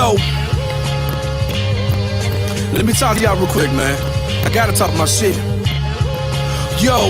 Yo, let me talk to y'all real quick, man. I gotta talk my shit. Yo,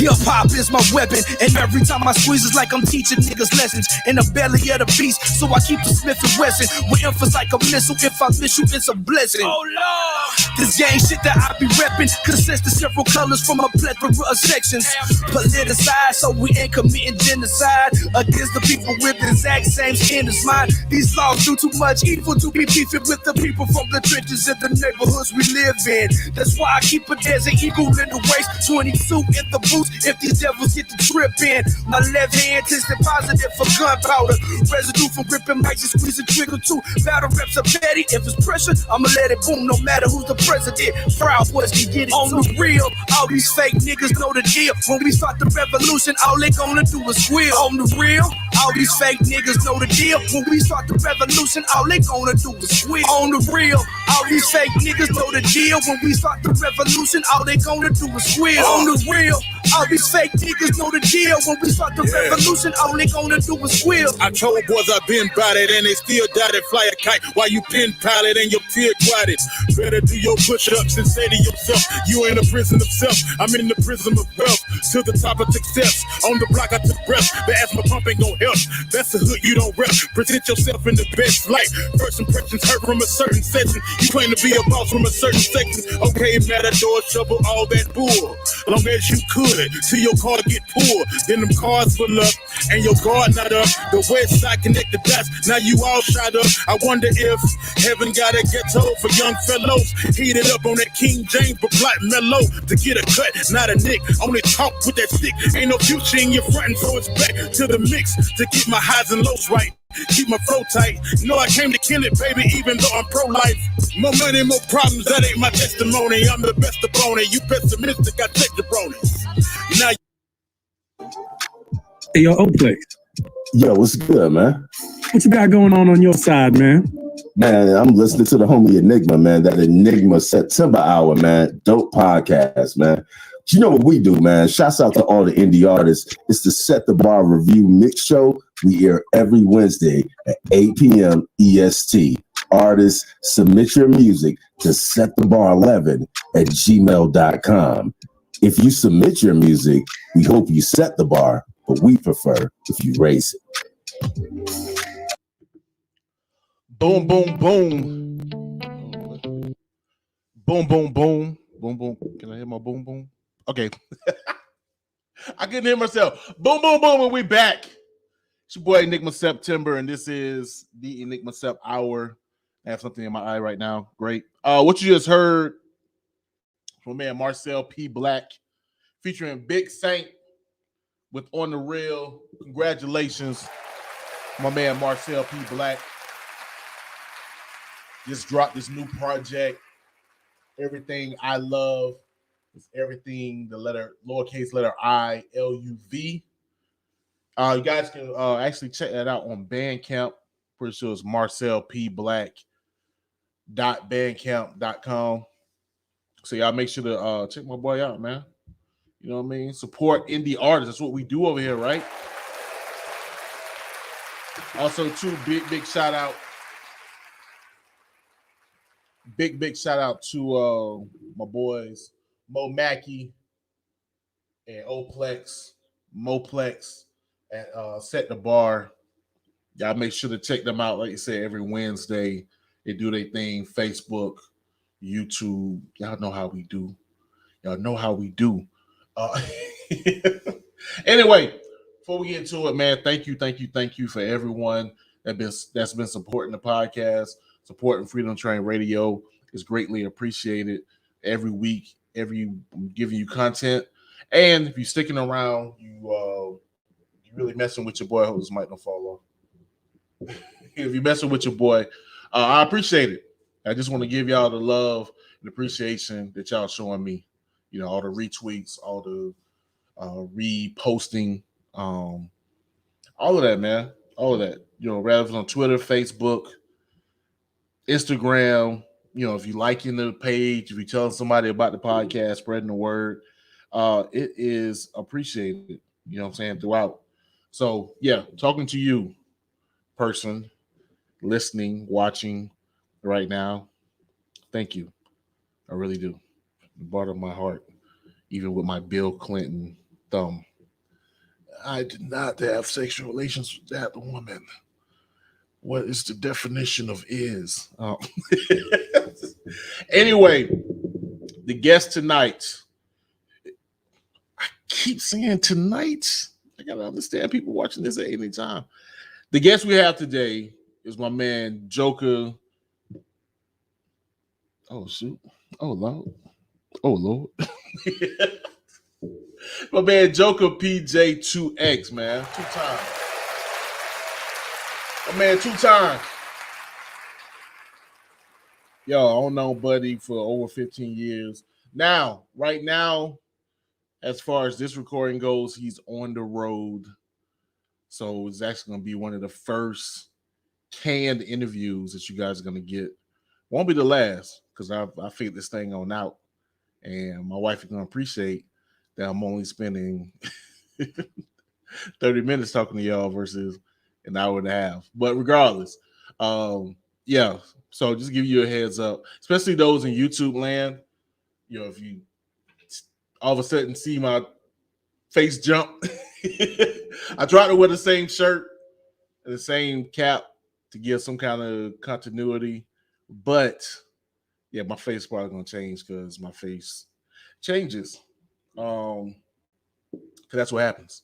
hip-hop is my weapon, and every time I squeeze it's like I'm teaching niggas lessons in the belly of the beast, so I keep the Smith & Wesson with emphasis like a missile. If I miss you, it's a blessing. Oh Lord, this gang shit that I be reppin' consists of several colors from a plethora of sections. Politicized, so we ain't committing genocide against the people with the exact same skin as mine. These laws do too much evil to be beefing with the people from the trenches in the neighborhoods we live in. That's why I keep a desert eagle in the waist, 22 in the boots. If these devils get the trip in, my left hand tested positive for gunpowder. Residue from gripping mics and squeezing trigger too. Battle reps are petty. If it's pressure, I'ma let it boom. No matter who's the president, Proud Boys can get it on the real. All these fake niggas know the deal. When we start the revolution, all they gonna do is squeal. On the real, all these fake niggas know the deal. When we start the revolution, all they gonna do is squeal. On the real, all these fake niggas know the deal. When we start the revolution, all they gonna do is squeal. On the real, all these fake niggas know the deal. When we start the revolution, all they gonna do is squeal. I told boys I've been about it, and they still died it. Fly a kite while you pin pilot and your tear quiet. Better do your push-ups and say to yourself, you ain't a prison of self. I'm in the prison of wealth. To the top I took steps. On the block I took breath. The asthma pump ain't gon' help. That's the hood you don't rep. Present yourself in the best light. First impressions hurt from a certain section. You claim to be a boss from a certain section. Okay, Matador, shovel all that bull. Long as you could, till your car get pulled. Then them cars full up, and your guard not up. The west side connect the dots, now you all shot up. I wonder if heaven got a ghetto for young fellows. Heated up on that King James, but black mellow. To get a cut, not a nick. Only talk with that stick. Ain't no future in your front, so it's back to the mix. To keep my highs and lows right. Keep my flow tight. Know I came to kill it, baby, even though I'm pro-life. More money, more problems, that ain't my testimony. I'm the best of brony. You pessimistic, I check the brony. Now hey, yo, O-Plex. Yo, what's good, man? What you got going on your side, man? Man, I'm listening to the homie Enigma, man. That Enigma September hour, man. Dope podcast, man. You know what we do, man. Shouts out to all the indie artists. It's the Set the Bar Review Mix Show. We air every Wednesday at 8 p.m. EST. Artists, submit your music to setthebar11@gmail.com. If you submit your music, we hope you set the bar, but we prefer if you raise it. Boom, boom, boom. Boom, boom, boom. Boom, boom. Can I hear my boom, boom? Okay. I couldn't hear myself. Boom, boom, boom, and we back. It's your boy Enigma September, and this is the Enigma Sept Hour. I have something in my eye right now. Great. What you just heard from man Marcel P. Black featuring Big Sant with On the Real. Congratulations, my man Marcel P. Black. Just dropped this new project. Everything I Love. It's everything the letter lowercase letter I-L-U-V. You guys can actually check that out on Bandcamp. Pretty sure it's marcelpblack.bandcamp.com. So y'all make sure to check my boy out, man. You know what I mean? Support indie artists. That's what we do over here, right? Also, too, big shout out. Big shout out to my boys Mo Mackey and O-Plex, Moplex at Set the Bar. Y'all make sure to check them out. Like you said, every Wednesday they do their thing. Facebook, YouTube. Y'all know how we do. Anyway, before we get into it, man, thank you for everyone that's been supporting the podcast, supporting Freedom Train Radio. Is greatly appreciated. Every week, giving you content, and if you're sticking around, you really messing with your boy. I hope this mic don't fall off. If you're messing with your boy, I appreciate it. I just want to give y'all the love and appreciation that y'all showing me. You know, all the retweets, all the reposting, all of that, man. All of that. You know, rather on Twitter, Facebook, Instagram. You know, if you're liking the page, if you're telling somebody about the podcast, spreading the word, it is appreciated. You know what I'm saying? Throughout. So, yeah, talking to you. person listening, watching right now, thank you. I really do. Bottom of my heart, even with my Bill Clinton thumb. I did not have sexual relations with that woman. What is the definition of is? Anyway, the guest tonight. I keep saying tonight. I gotta understand people watching this at any time. The guest we have today is my man Joka. Oh shoot! Oh Lord! Oh Lord! My man JokaPJ2x, man, 2 times. My man, 2 times. Yo, I don't know, buddy, for over 15 years. Now, right now, as far as this recording goes, he's on the road. So it's actually going to be one of the first canned interviews that you guys are going to get. Won't be the last, because I figured this thing on out. And my wife is going to appreciate that I'm only spending 30 minutes talking to y'all versus an hour and a half. But regardless, yeah. So just give you a heads up, especially those in YouTube land. You know, if you all of a sudden see my face jump, I tried to wear the same shirt and the same cap to give some kind of continuity. But yeah, my face is probably gonna change because my face changes. Because that's what happens.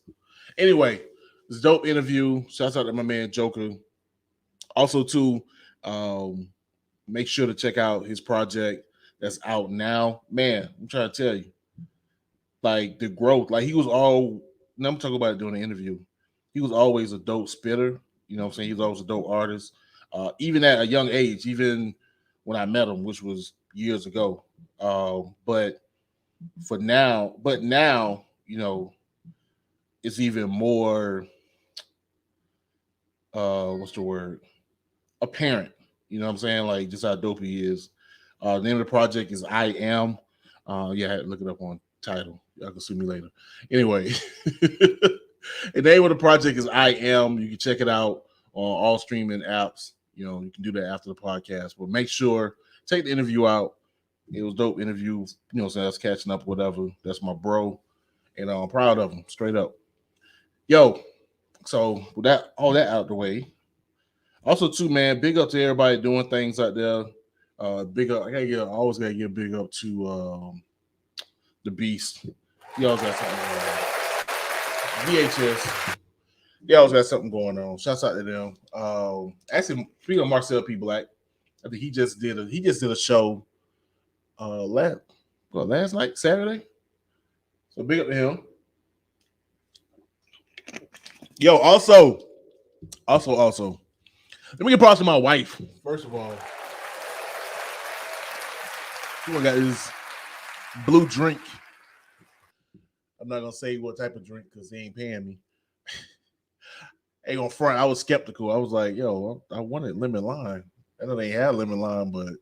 Anyway, this dope interview. Shouts out to my man Joka. Also, too, make sure to check out his project that's out now. Man, I'm trying to tell you, like the growth. Like he was all. Now I'm talking about it during the interview. He was always a dope spitter. You know what I'm saying? He was always a dope artist. Even at a young age, even when I met him, which was years ago. But now, you know, it's even more what's the word? Apparent. You know what I'm saying? Like just how dope he is. The name of the project is I Am. Yeah, I had to look it up on title. Y'all can sue me later. Anyway, the name of the project is I Am. You can check it out on all streaming apps. You know, you can do that after the podcast. But make sure, take the interview out. It was a dope interview. You know, so I was catching up, whatever. That's my bro. And I'm proud of him, straight up. Yo, so with that, all that out the way. Also, too, man, big up to everybody doing things out there. Big up, I always gotta give big up to the Beast. He always got something going on. VHS. He always got something going on. Shouts out to them. Actually, speaking of Marcel P. Black, I think he just did a show last night, Saturday. So big up to him. Yo, also, let me get props to my wife. First of all, she got this blue drink. I'm not gonna say what type of drink because they ain't paying me. Ain't on front. I was skeptical. I was like, yo, I wanted lemon lime. I know they had lemon lime, but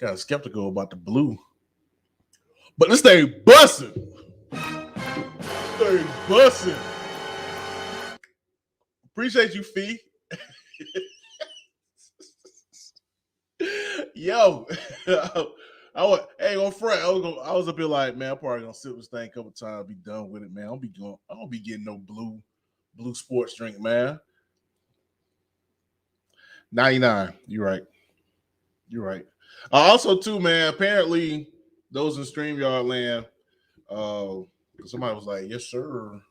kind of skeptical about the blue. But this thing busting. Appreciate you, Fee. Yo, hey, on front, I was up here like, man, I'm probably gonna sip this thing a couple times, be done with it, man. I don't be getting no blue sports drink, man. 99. You're right. Also, too, man. Apparently, those in StreamYard land, somebody was like, "Yes, sir.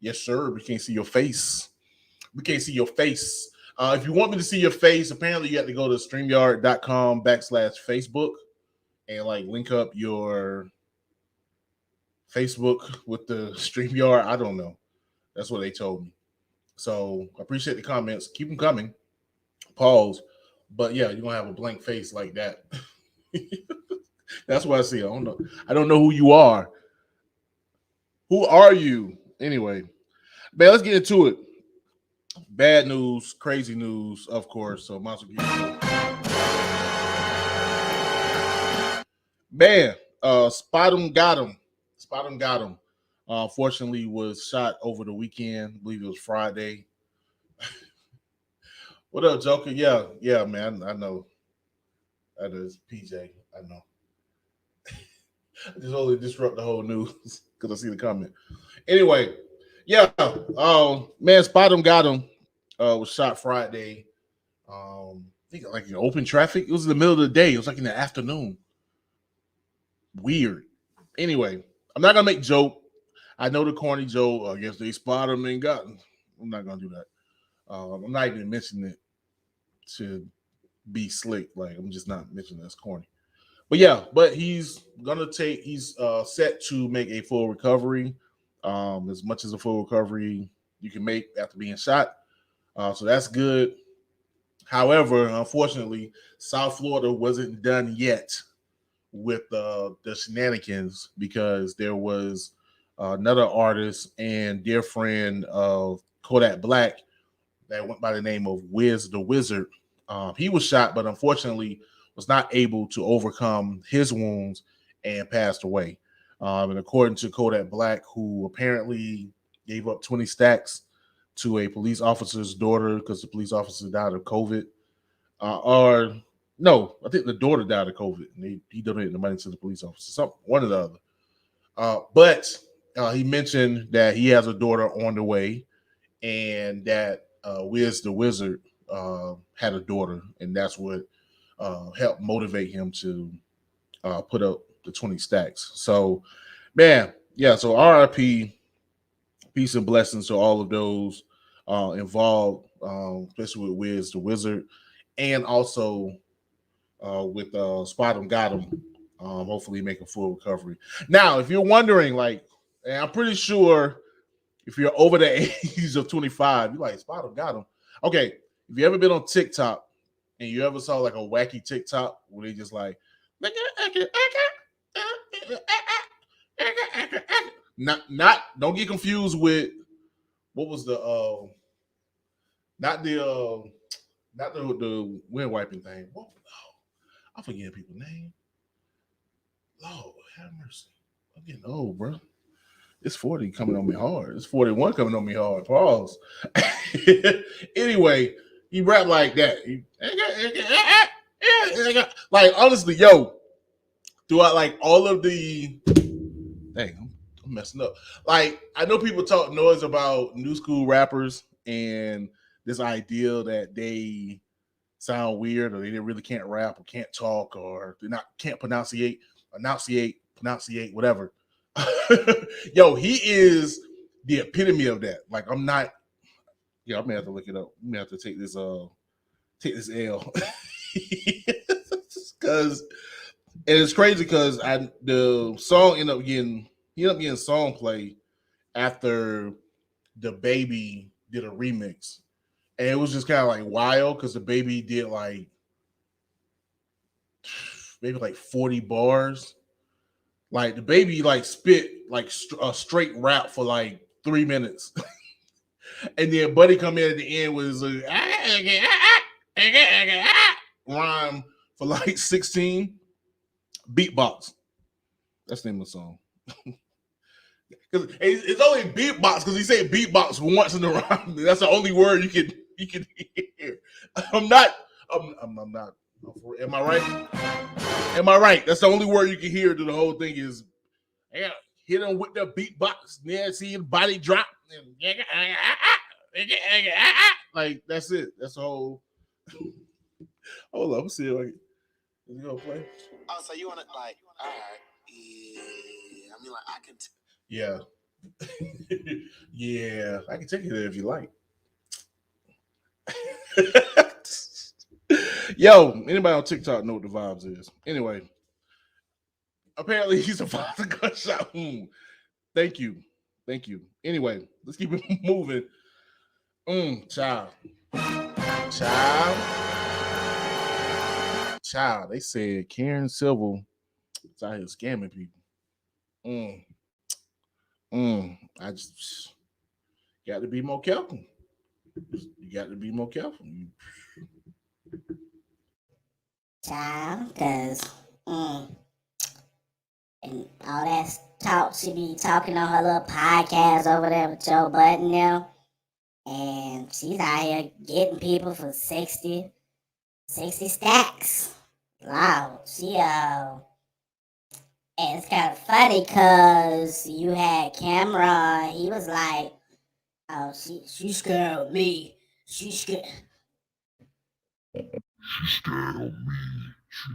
We can't see your face. If you want me to see your face, apparently you have to go to StreamYard.com/Facebook and like link up your Facebook with the StreamYard. I don't know. That's what they told me. So I appreciate the comments. Keep them coming. Pause. But yeah, you're gonna have a blank face like that. That's what I see. I don't know who you are. Who are you? Anyway, man, let's get into it. Bad news, crazy news, of course. So might as well get man, Spot got him. Unfortunately, was shot over the weekend. I believe it was Friday. What up, Joker? Yeah, man. I know. That is PJ. I know. I just only disrupt the whole news because I see the comment. Anyway, yeah. Man, Spot him, got him. Was shot Friday. I think like in open traffic. It was in the middle of the day. It was like in the afternoon. Weird. Anyway, I'm not gonna make joke. I know the corny joke. I guess they spot him and got him. I'm not gonna do that. I'm not even mentioning it to be slick. Like I'm just not mentioning that's corny. But yeah, he's set to make a full recovery, as much as a full recovery you can make after being shot. So that's good. However, unfortunately, South Florida wasn't done yet with the shenanigans because there was another artist and dear friend of Kodak Black that went by the name of WizDaWizard. He was shot, but unfortunately was not able to overcome his wounds and passed away. And according to Kodak Black, who apparently gave up 20 stacks to a police officer's daughter because the police officer died of COVID. No, I think the daughter died of COVID. And he donated the money to the police officer, one or the other. But he mentioned that he has a daughter on the way and that WizDaWizard had a daughter, and that's what helped motivate him to put up the 20 stacks. So, man, yeah, so RIP, peace and blessings to all of those involved, especially with WizDaWizard, and also with Spot him, got him. Hopefully make a full recovery. Now, if you're wondering, like, and I'm pretty sure if you're over the age of 25, you're like, Spot him, got him. Okay, if you ever been on TikTok and you ever saw like a wacky TikTok where they just like, not don't get confused with what was the not the wind wiping thing. What? I'm forgetting people's name. Lord have mercy. I'm getting old, bro. It's 40 coming on me hard. It's 41 coming on me hard. Pause. Anyway, he rap like that. Like, honestly, yo, throughout like all of the dang, I'm messing up. Like, I know people talk noise about new school rappers and this idea that they sound weird or they really can't rap or can't talk or they can't enunciate, whatever. Yo, he is the epitome of that. Like, I'm not. Yeah, I may have to look it up. I may have to take this L. Because and it's crazy because the song ended up getting song play after DaBaby did a remix, and it was just kind of like wild because DaBaby did like maybe like 40 bars. Like DaBaby like spit like a straight rap for like 3 minutes, and then Buddy come in at the end with his rhyme for like 16 beatbox. That's the name of the song. Because it's only beatbox because he said beatbox once in the rhyme. That's the only word you can hear. I'm not. Am I right? Am I right? That's the only word you can hear through the whole thing is hit him with the beatbox. Yeah, see his body drop. Like that's it. That's the whole. Hold on, I'm see if you gonna play. Oh, so you wanna like? All right. Yeah. I mean, like I can. Yeah. Yeah, I can take you there if you like. Yo, anybody on TikTok know what the vibes is? Anyway, apparently he's a father gunshot wound. Thank you. Anyway, let's keep it moving. Child. They said Karen Civil is out here scamming people. I just got to be more careful. You got to be more careful. Child, because and all that talk she be talking on her little podcast over there with Joe Budden now. and she's out here getting people for 60 stacks. Wow, and it's kind of funny because you had Camera, he was like, oh, she scared me. She scared. She scared me. She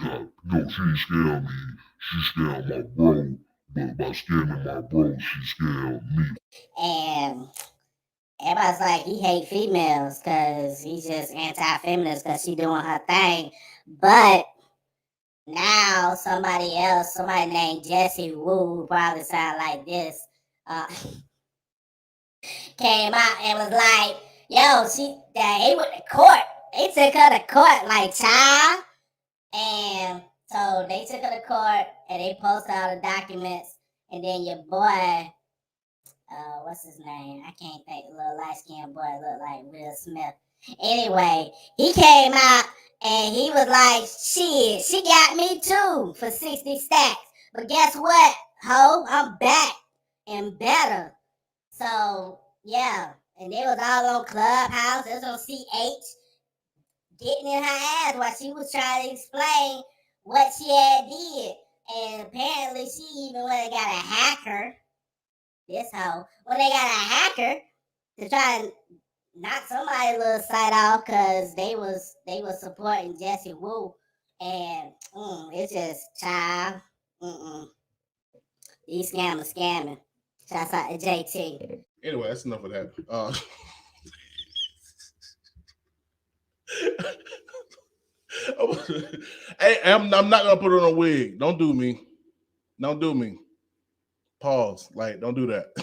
got, no, she ain't scared me. She scared my bro. But by scaring my bro, she scared me. And everybody's like, he hate females because he's just anti-feminist because she doing her thing. But now somebody named Jesse Wu, who probably sound like this, came out and was like, yo, they went to court. They took her to court like, child. And so they took her to court and they posted all the documents. And then your boy, what's his name? I can't think. The little light-skinned boy looked like Will Smith. Anyway, he came out and he was like, shit, she got me too for 60 stacks. But guess what, ho? I'm back and better. So, yeah. And they was all on Clubhouse. It was on CH. Getting in her ass while she was trying to explain what she had did. And apparently she even went and got a hacker. This hoe. When they got a hacker to try and knock somebody's little site off because they was supporting Jesse Wu. And it's just child. These scammers scamming. Shouts out to JT. Anyway, that's enough of that. Hey, I'm not gonna put on a wig. Don't do me. Pause. Like, don't do that.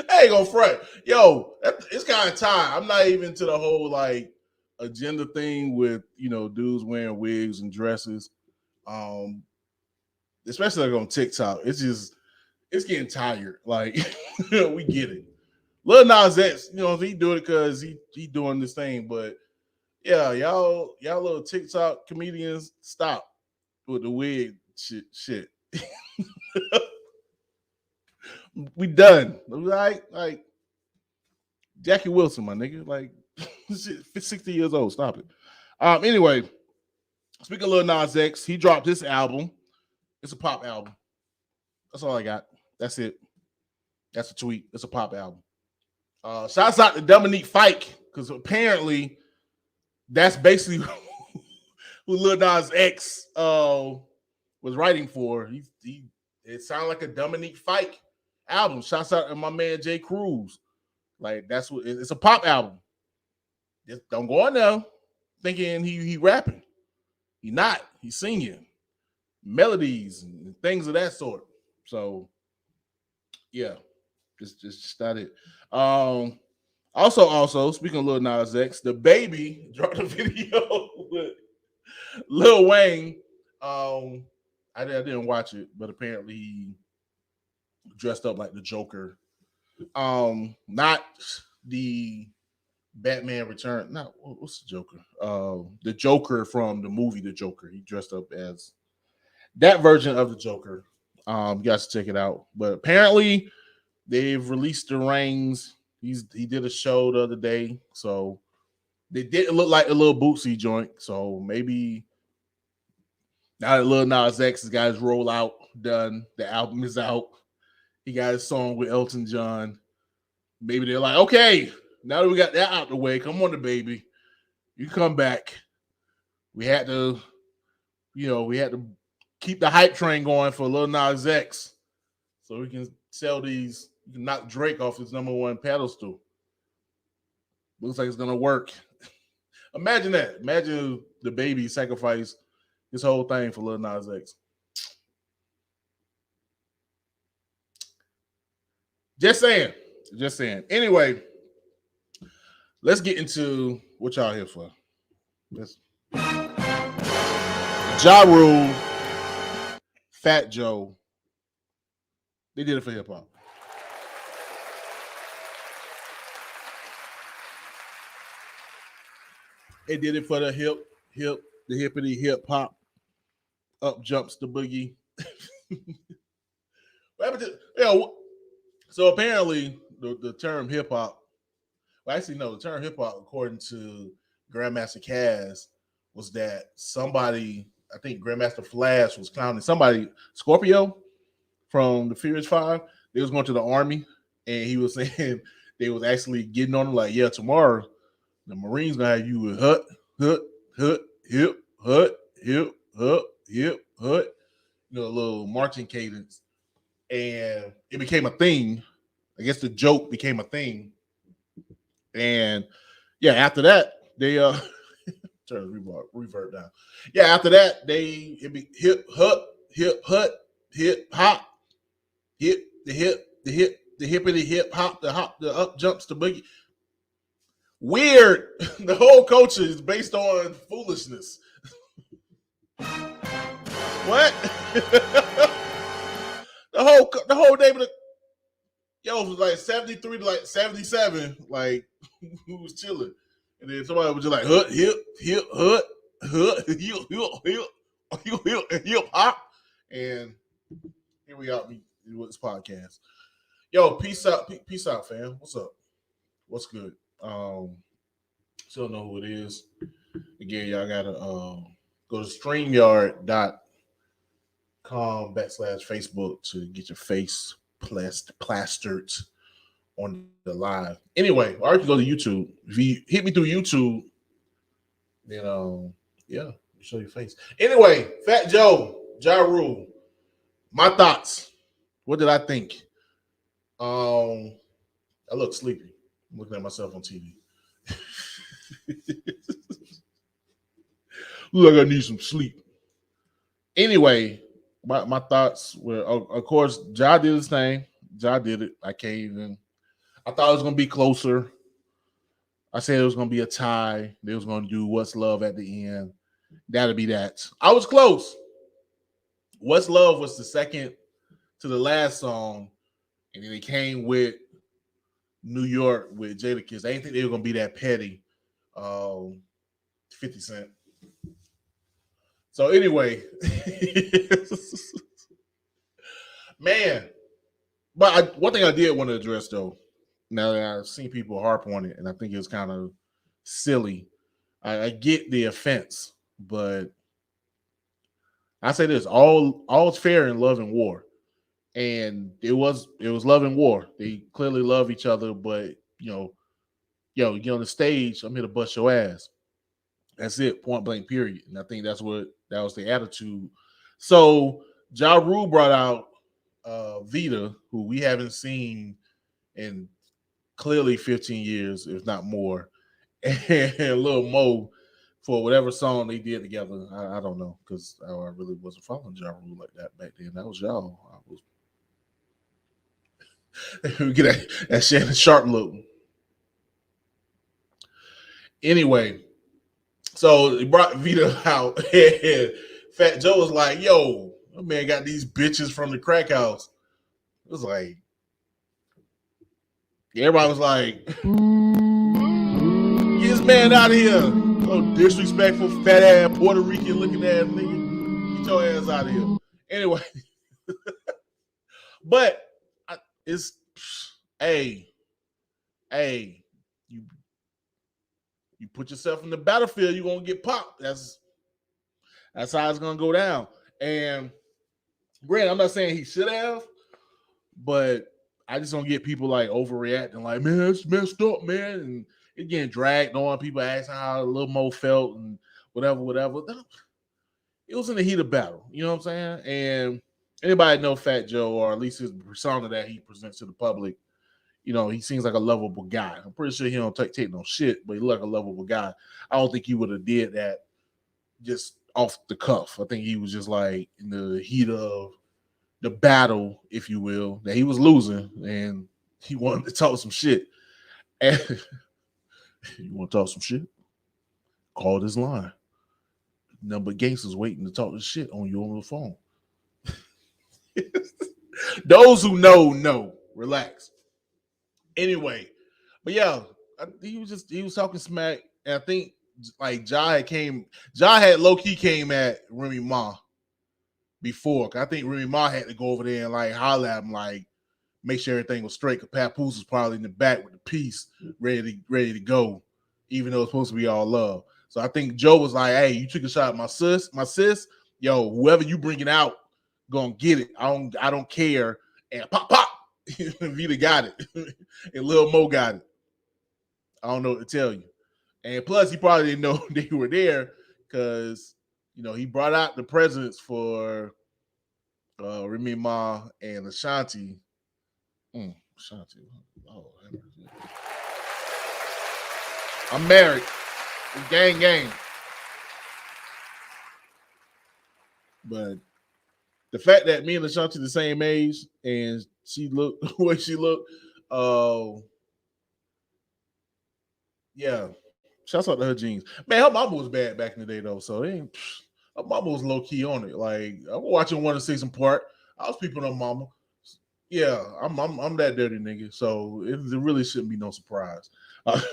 I ain't gonna front. Yo, it's kind of time. I'm not even to the whole like agenda thing with dudes wearing wigs and dresses. Especially like on TikTok. It's getting tired. Like, we get it. Lil Nas X, he doing it because he doing this thing, but yeah, y'all little TikTok comedians, stop with the wig shit. We done. Like Jackie Wilson, my nigga. Like 60 years old. Stop it. Anyway, speaking of Lil Nas X, he dropped this album. It's a pop album. That's all I got. That's it. That's a tweet. It's a pop album. Shouts out to Dominique Fike, because apparently that's basically who Lil Nas X was writing for. It sounded like a Dominique Fike album. Shouts out to my man Jay Cruz. Like, that's what it's a pop album. Just don't go on there thinking he rapping. He not. He's singing melodies and things of that sort. So yeah, just not it. Also, speaking of Lil Nas X, the baby dropped a video with Lil Wayne. I didn't watch it, but apparently he dressed up like the Joker. Not the Batman Return. Not what's the Joker? The Joker from the movie The Joker. He dressed up as that version of the Joker. You guys check it out. But apparently they've released the rings. He did a show the other day, so they didn't look like a little Bootsy joint. So maybe now that Lil Nas X has got his rollout done, the album is out. He got his song with Elton John. Maybe they're like, okay, now that we got that out the way, come on, the baby, you come back. We had to keep the hype train going for Lil Nas X, so we can sell these. You can knock Drake off his #1 pedestal. Looks like it's gonna work. Imagine that. Imagine the baby sacrifice this whole thing for Lil Nas X. Just saying. Anyway, let's get into what y'all here for. Ja Rule, Fat Joe, they did it for hip hop. They did it for the hippity hip hop. Up jumps the boogie. So apparently the term hip hop. Well, actually, no, the term hip hop, according to Grandmaster Caz, was that somebody, I think Grandmaster Flash was clowning somebody, Scorpio from the Furious Five. They was going to the army, and he was saying they was actually getting on him like, yeah, tomorrow the Marines gonna have you with hut, hut, hut, hip, hut, hip, hut, hip, hut. You know, a little marching cadence, and it became a thing. I guess the joke became a thing, and yeah, after that they turn the reverb down. Yeah, after that it be hip hut, hip hut, hip hop, hip the hippity hip hop, the up jumps the boogie. Weird. The whole culture is based on foolishness. What? the whole name of the it was like 73 to like 77, like who was chilling. And then somebody was just like hut, hip, hut, hip, hop. And here we are with this podcast. Yo, peace out, fam. What's up? What's good? Still know who it is. Again, y'all gotta go to StreamYard.com/Facebook to get your face plastered on the live. Anyway, or you can go to YouTube. If you hit me through YouTube, then yeah, show your face. Anyway, Fat Joe, Ja Rule. My thoughts. What did I think? I look sleepy. I'm looking at myself on TV. Look like I need some sleep. Anyway, my thoughts were, of course, Ja did his thing. Ja did it. I thought it was going to be closer. I said it was going to be a tie. They was going to do What's Love at the end. That'll be that. I was close. What's Love was the second to the last song, and then it came with New York with Jadakiss. I didn't think they were going to be that petty. 50 Cent. So anyway, man, but one thing I did want to address though, now that I've seen people harp on it, and I think it's kind of silly. I get the offense, but I say this: all's fair in love and war, and it was love and war. They clearly love each other, but yo, you get on the stage, I'm here to bust your ass. That's it, point blank, period. And I think that was the attitude. So Ja Rule brought out Vita, who we haven't seen in clearly 15 years, if not more, and Lil Mo for whatever song they did together. I don't know, because I really wasn't following Ja Rule like that back then. That was y'all. We get that Shannon Sharp look. Anyway, so he brought Vita out, and Fat Joe was like, yo, that man got these bitches from the crack house. It was like, everybody was like, get this man out of here. Oh, disrespectful, fat ass, Puerto Rican looking ass nigga. Get your ass out of here. Anyway, but it's, hey, you put yourself in the battlefield, you're gonna get popped. That's how it's gonna go down. And granted, I'm not saying he should have, but I just don't get people like overreacting, like, man, that's messed up, man. And it getting dragged on, people asking how Lil Mo felt and whatever. It was in the heat of battle, you know what I'm saying? And anybody know Fat Joe, or at least his persona that he presents to the public, you know, he seems like a lovable guy. I'm pretty sure he don't take no shit, but he look like a lovable guy. I don't think he would have did that just off the cuff. I think he was just like in the heat of the battle, if you will, that he was losing, and he wanted to talk some shit. And you want to talk some shit? Call this line. Number of gangsters waiting to talk this shit on you on the phone. Those who know. Relax. Anyway, but yeah, he was talking smack, and I think like Ja had low-key came at Remy Ma before. I think Remy Ma had to go over there and like holler at him, like, make sure everything was straight. Cause Papoose was probably in the back with the piece ready to go, even though it's supposed to be all love. So I think Joe was like, "Hey, you took a shot at my sis. Yo, whoever you bring it out, gonna get it. I don't care." And pop. Vita got it, and Lil Mo got it. I don't know what to tell you. And plus, he probably didn't know they were there because he brought out the presents for Remy Ma and Ashanti. Ashanti. Oh, I'm married. It's gang. But the fact that me and Ashanti the same age and she looked the way she looked, yeah. Shouts out to her jeans. Man, her mama was bad back in the day though, so her mama was low key on it. Like I was watching one season part. I was peeping on mama. Yeah, I'm that dirty nigga, so it really shouldn't be no surprise. But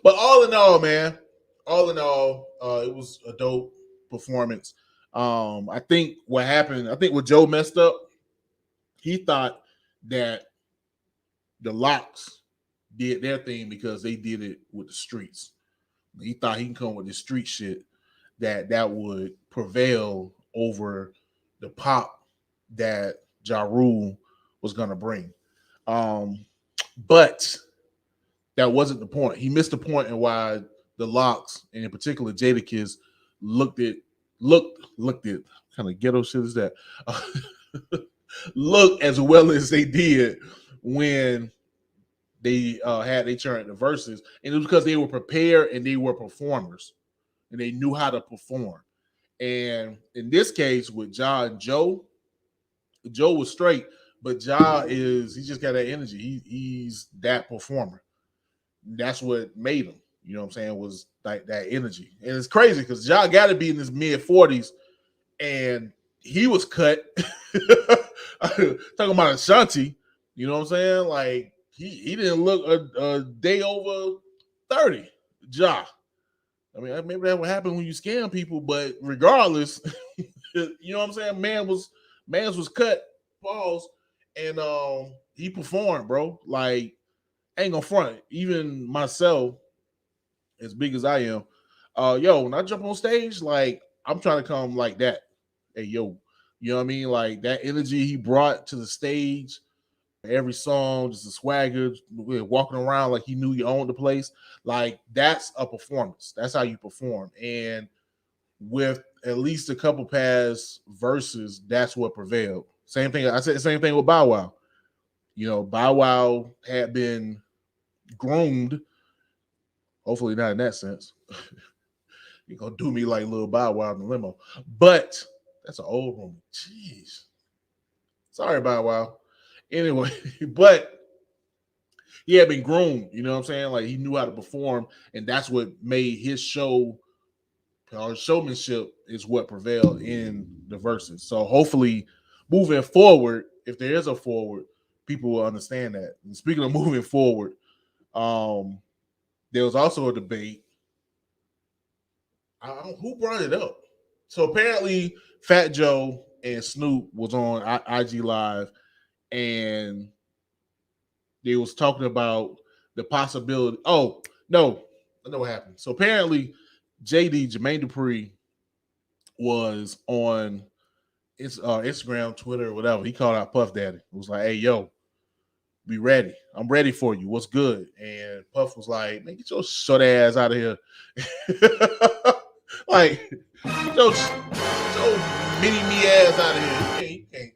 all in all, man, it was a dope performance. I think what happened, what Joe messed up, he thought that the Locks did their thing because they did it with the streets. He thought he can come with this street shit that would prevail over the pop that Ja Rule was gonna bring. But that wasn't the point. He missed the point in why the Locks, and in particular Jadakiss, looked at kind of ghetto shit is that look as well as they did when they had they turned the Verzuz, and it was because they were prepared and they were performers and they knew how to perform. And in this case with Ja and Joe was straight, but he just got that energy. He's that performer. That's what made him. You know what I'm saying? Was like that energy. And it's crazy because Ja got to be in his mid-40s and he was cut. Talking about Ashanti, you know what I'm saying? Like he didn't look a day over 30. Ja. I mean, maybe that would happen when you scam people, but regardless, you know what I'm saying? Mans was cut, balls, and he performed, bro. Like, ain't gonna front. Even Marcel, as big as I am, when I jump on stage, like I'm trying to come like that. Hey, yo, you know what I mean? Like that energy he brought to the stage, every song, just a swagger, walking around like he knew he owned the place. Like that's a performance. That's how you perform. And with at least a couple past verses, that's what prevailed. Same thing. I said the same thing with Bow Wow. You know, Bow Wow had been groomed. Hopefully not in that sense. You're gonna do me like Lil Bow Wow in the limo. But that's an old woman. Jeez. Sorry, Bow Wow. Anyway, but he had been groomed, you know what I'm saying? Like he knew how to perform, and that's what made his show, or showmanship is what prevailed in the Verzuz. So hopefully moving forward, if there is a forward, people will understand that. And speaking of moving forward, there was also a debate. Who brought it up? So apparently Fat Joe and Snoop was on IG Live, and they was talking about the possibility. Oh, no, I know what happened. So apparently Jermaine Dupri was on Instagram, Twitter, or whatever. He called out Puff Daddy. It was like, hey, yo, be ready. I'm ready for you. What's good? And Puff was like, man, get your short ass out of here. Like, get your mini-me ass out of here. You can't.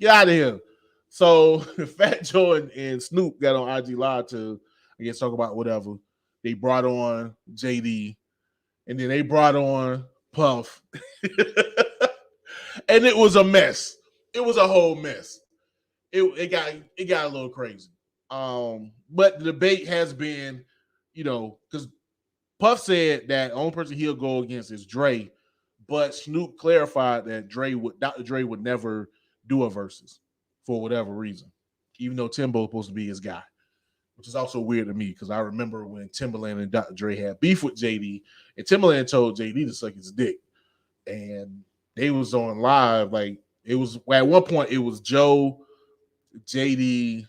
Get out of here. So Fat Joe and Snoop got on IG Live to, I guess, talk about whatever. They brought on JD, and then they brought on Puff. And it was a mess. It was a whole mess. It got a little crazy. But the debate has been, because Puff said that the only person he'll go against is Dre, but Snoop clarified that Dr. Dre would never do a Verzuz for whatever reason, even though Timbo was supposed to be his guy, which is also weird to me because I remember when Timbaland and Dr. Dre had beef with JD, and Timbaland told JD to suck his dick, and they was on live like It was at one point it was Joe, JD,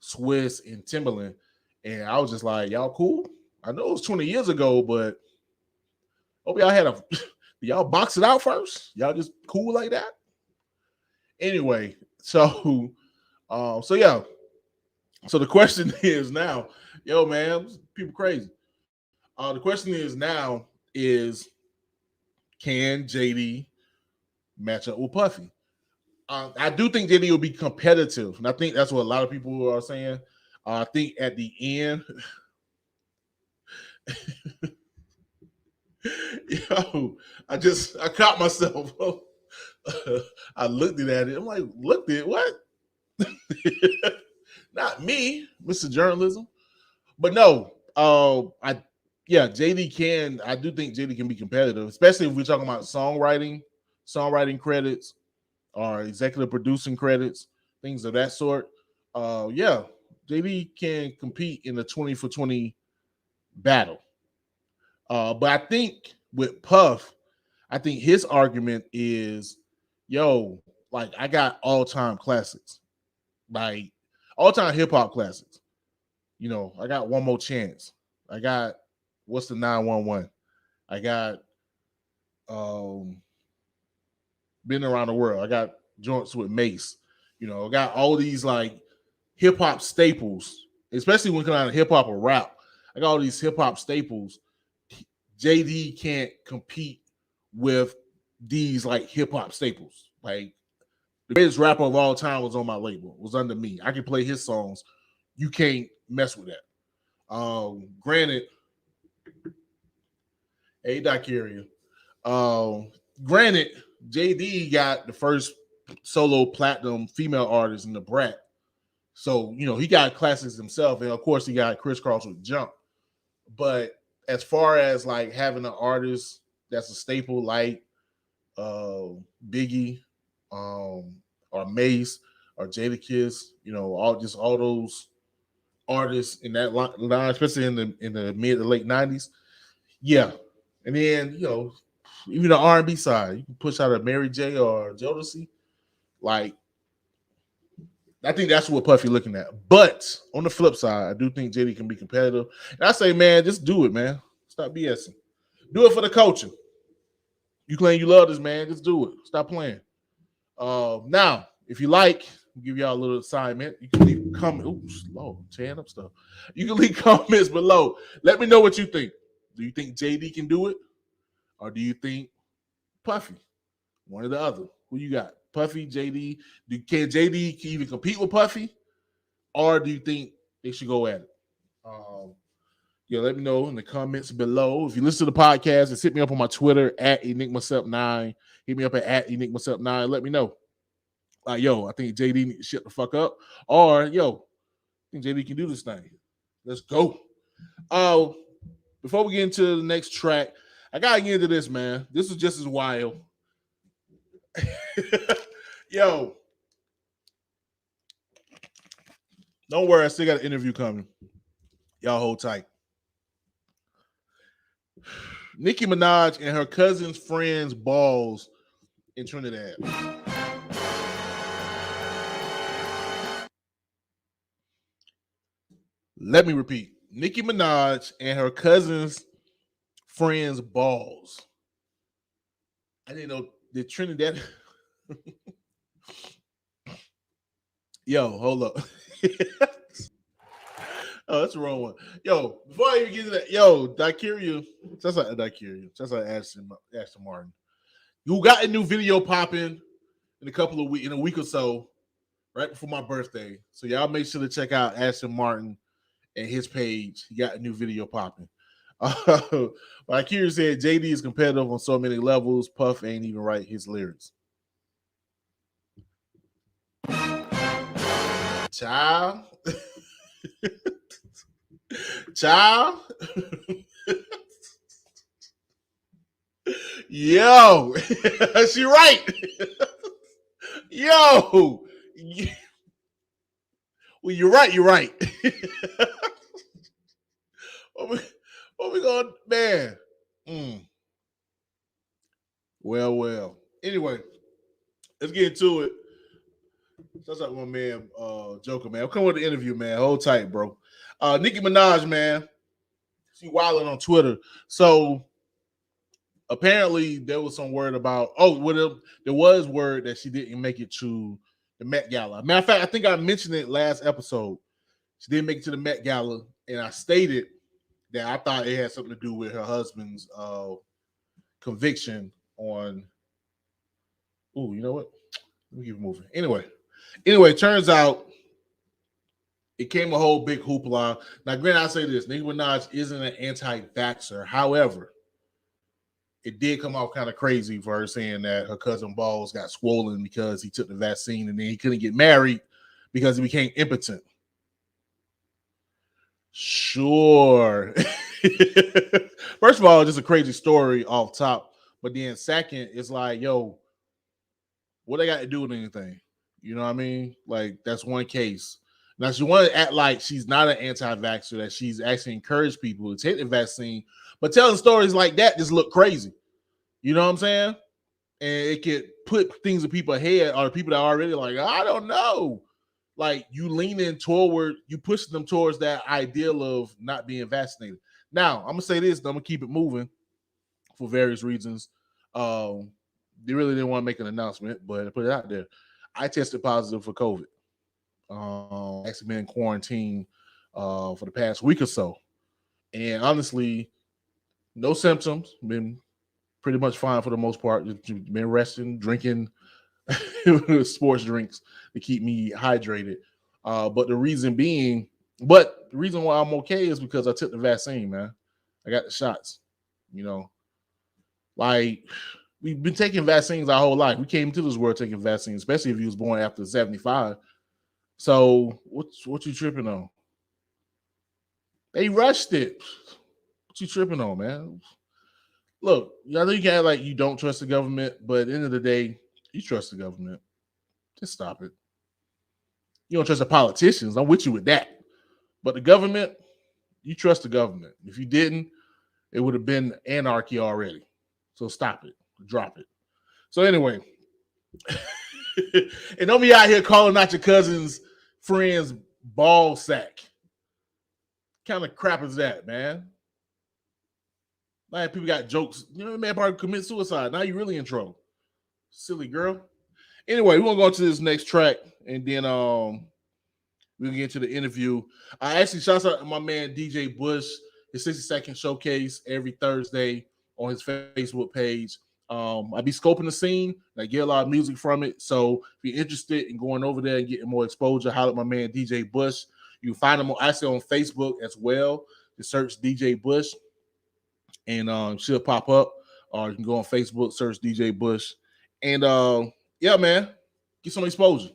Swiss, and Timberland, and I was just like, y'all cool? I know it was 20 years ago, but hope y'all had y'all box it out first. Y'all just cool like that. Anyway, so yeah. So the question is now, yo, man, people crazy. The question is now is, can JD match up with Puffy? I do think JD will be competitive, and I think that's what a lot of people are saying. I think at the end, yo, I caught myself. I looked at it. I'm like, looked at what? Not me, Mr. Journalism. But no, JD can. I do think JD can be competitive, especially if we're talking about songwriting credits, or executive producing credits, things of that sort. JD can compete in the 20 for 20 battle. But I think with Puff, I think his argument is, yo, like I got all-time classics, like all-time hip-hop classics. You know, I got One More Chance. I got What's the 911? I got Been Around the World. I got joints with Mace. You know, I got all these like hip hop staples, especially when it comes out of hip hop or rap. I got all these hip hop staples. JD can't compete with these like hip hop staples. Like the greatest rapper of all time was on my label, was under me. I can play his songs. You can't mess with that. Granted, hey, Docuria. Granted, JD got the first solo platinum female artist in the Brat. So, you know, he got classics himself. And of course, he got Criss Cross with Jump. But as far as like having an artist that's a staple like Biggie or Mace or Jadakiss, you know, all those artists in that line, especially in the mid to late 90s. Yeah. And then, you know, even the R&B side, you can push out a Mary J or Jodeci. Like, I think that's what Puffy looking at. But on the flip side, I do think JD can be competitive. And I say, man, just do it, man. Stop BSing. Do it for the culture. You claim you love this, man. Just do it. Stop playing. Now, if you like, I'll give y'all a little assignment. You can leave comments. Ooh, slow. Tearing up stuff. You can leave comments below. Let me know what you think. Do you think JD can do it? Or do you think Puffy? One or the other. Who you got? Puffy, JD. Can JD even compete with Puffy? Or do you think they should go at it? Let me know in the comments below. If you listen to the podcast, just hit me up on my Twitter at Enigma Sept9. Hit me up at Enigma Sept9. Let me know. Like, I think JD needs to shut the fuck up. Or, I think JD can do this thing. Let's go. Before we get into the next track, I gotta get into this, man. This is just as wild. Don't worry, I still got an interview coming. Y'all hold tight. Nicki Minaj and her cousin's friend's balls in Trinidad. Let me repeat. Nicki Minaj and her cousin's friend's balls. I didn't know the Trinidad. Hold up. Oh, that's the wrong one. Before I even get to that, Dakiria, that's like Ashton Martin. You got a new video popping in a week or so, right before my birthday. So y'all make sure to check out Ashton Martin and his page. He got a new video popping. Like Akira said, JD is competitive on so many levels. Puff ain't even write his lyrics. Child. Child. She right. Well, you're right. What we going, man? Well. Anyway, let's get into it. That's like my man, Joker, man. I'm coming with the interview, man. Hold tight, bro. Nicki Minaj, man. She wilding on Twitter. So apparently there was some word about, there was word that she didn't make it to the Met Gala. Matter of fact, I think I mentioned it last episode. She didn't make it to the Met Gala, and I stated that I thought it had something to do with her husband's conviction on. Oh, you know what? Let me keep moving. Anyway, turns out it came a whole big hoopla. Now, granted, I say this: Nicki Minaj isn't an anti-vaxxer. However, it did come off kind of crazy for her saying that her cousin balls got swollen because he took the vaccine and then he couldn't get married because he became impotent. Sure. First of all, just a crazy story off top. But then second, it's like, yo, what they got to do with anything? You know what I mean? Like, that's one case. Now, she wanted to act like she's not an anti-vaxxer, that she's actually encouraged people to take the vaccine. But telling stories like that just look crazy. You know what I'm saying? And it could put things in people's head, or people that are already like, I don't know. Like, you leaning toward, you pushing them towards that ideal of not being vaccinated. Now, I'm going to say this, I'm going to keep it moving for various reasons. They really didn't want to make an announcement, but I put it out there. I tested positive for COVID. Actually been in quarantine for the past week or so. And honestly, no symptoms. Been pretty much fine for the most part. Just been resting, drinking sports drinks to keep me hydrated. But the reason why I'm okay is because I took the vaccine, man. I got the shots. You know, like, we've been taking vaccines our whole life. We came into this world taking vaccines, especially if you was born after 75. So what you tripping on? They rushed it. What you tripping on, man? Look, I know you can't like you don't trust the government, but at the end of the day, you trust the government. Just stop it. You don't trust the politicians. I'm with you with that. But the government, you trust the government. If you didn't, it would have been anarchy already. So stop it. Drop it. So anyway, and don't be out here calling out your cousin's friend's ball sack. What kind of crap is that, man? Like, people got jokes. You know, man probably commit suicide. Now you're really in trouble. Silly girl. Anyway, we're gonna go to this next track, and then we'll get into the interview. I actually shouts out to my man DJ Bush, his 60-second showcase every Thursday on his Facebook page. I be scoping the scene. I get a lot of music from it. So if you're interested in going over there and getting more exposure, holler at my man DJ Bush. You can find him actually on Facebook as well. Just search DJ Bush, and she'll pop up. Or you can go on Facebook, search DJ Bush, and yeah, man, get some exposure.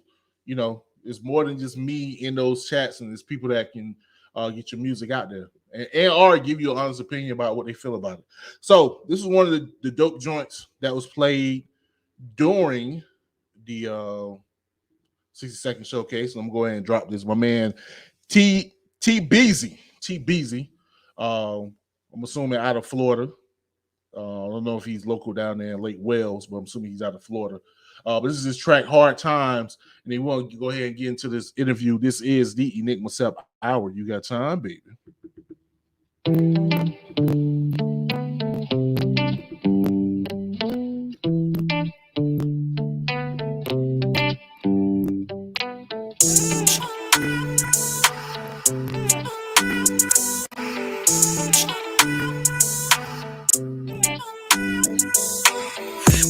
You know, it's more than just me in those chats, and there's people that can get your music out there and or give you an honest opinion about what they feel about it. So this is one of the dope joints that was played during the 60-second showcase. So I'm going to go ahead and drop this. My man TBeezi. I'm assuming out of Florida. I don't know if he's local down there in Lake Wales, but I'm assuming he's out of Florida. But this is his track, Hard Times. And they want to go ahead and get into this interview. This is the Enigma Sept Hour. You got time, baby?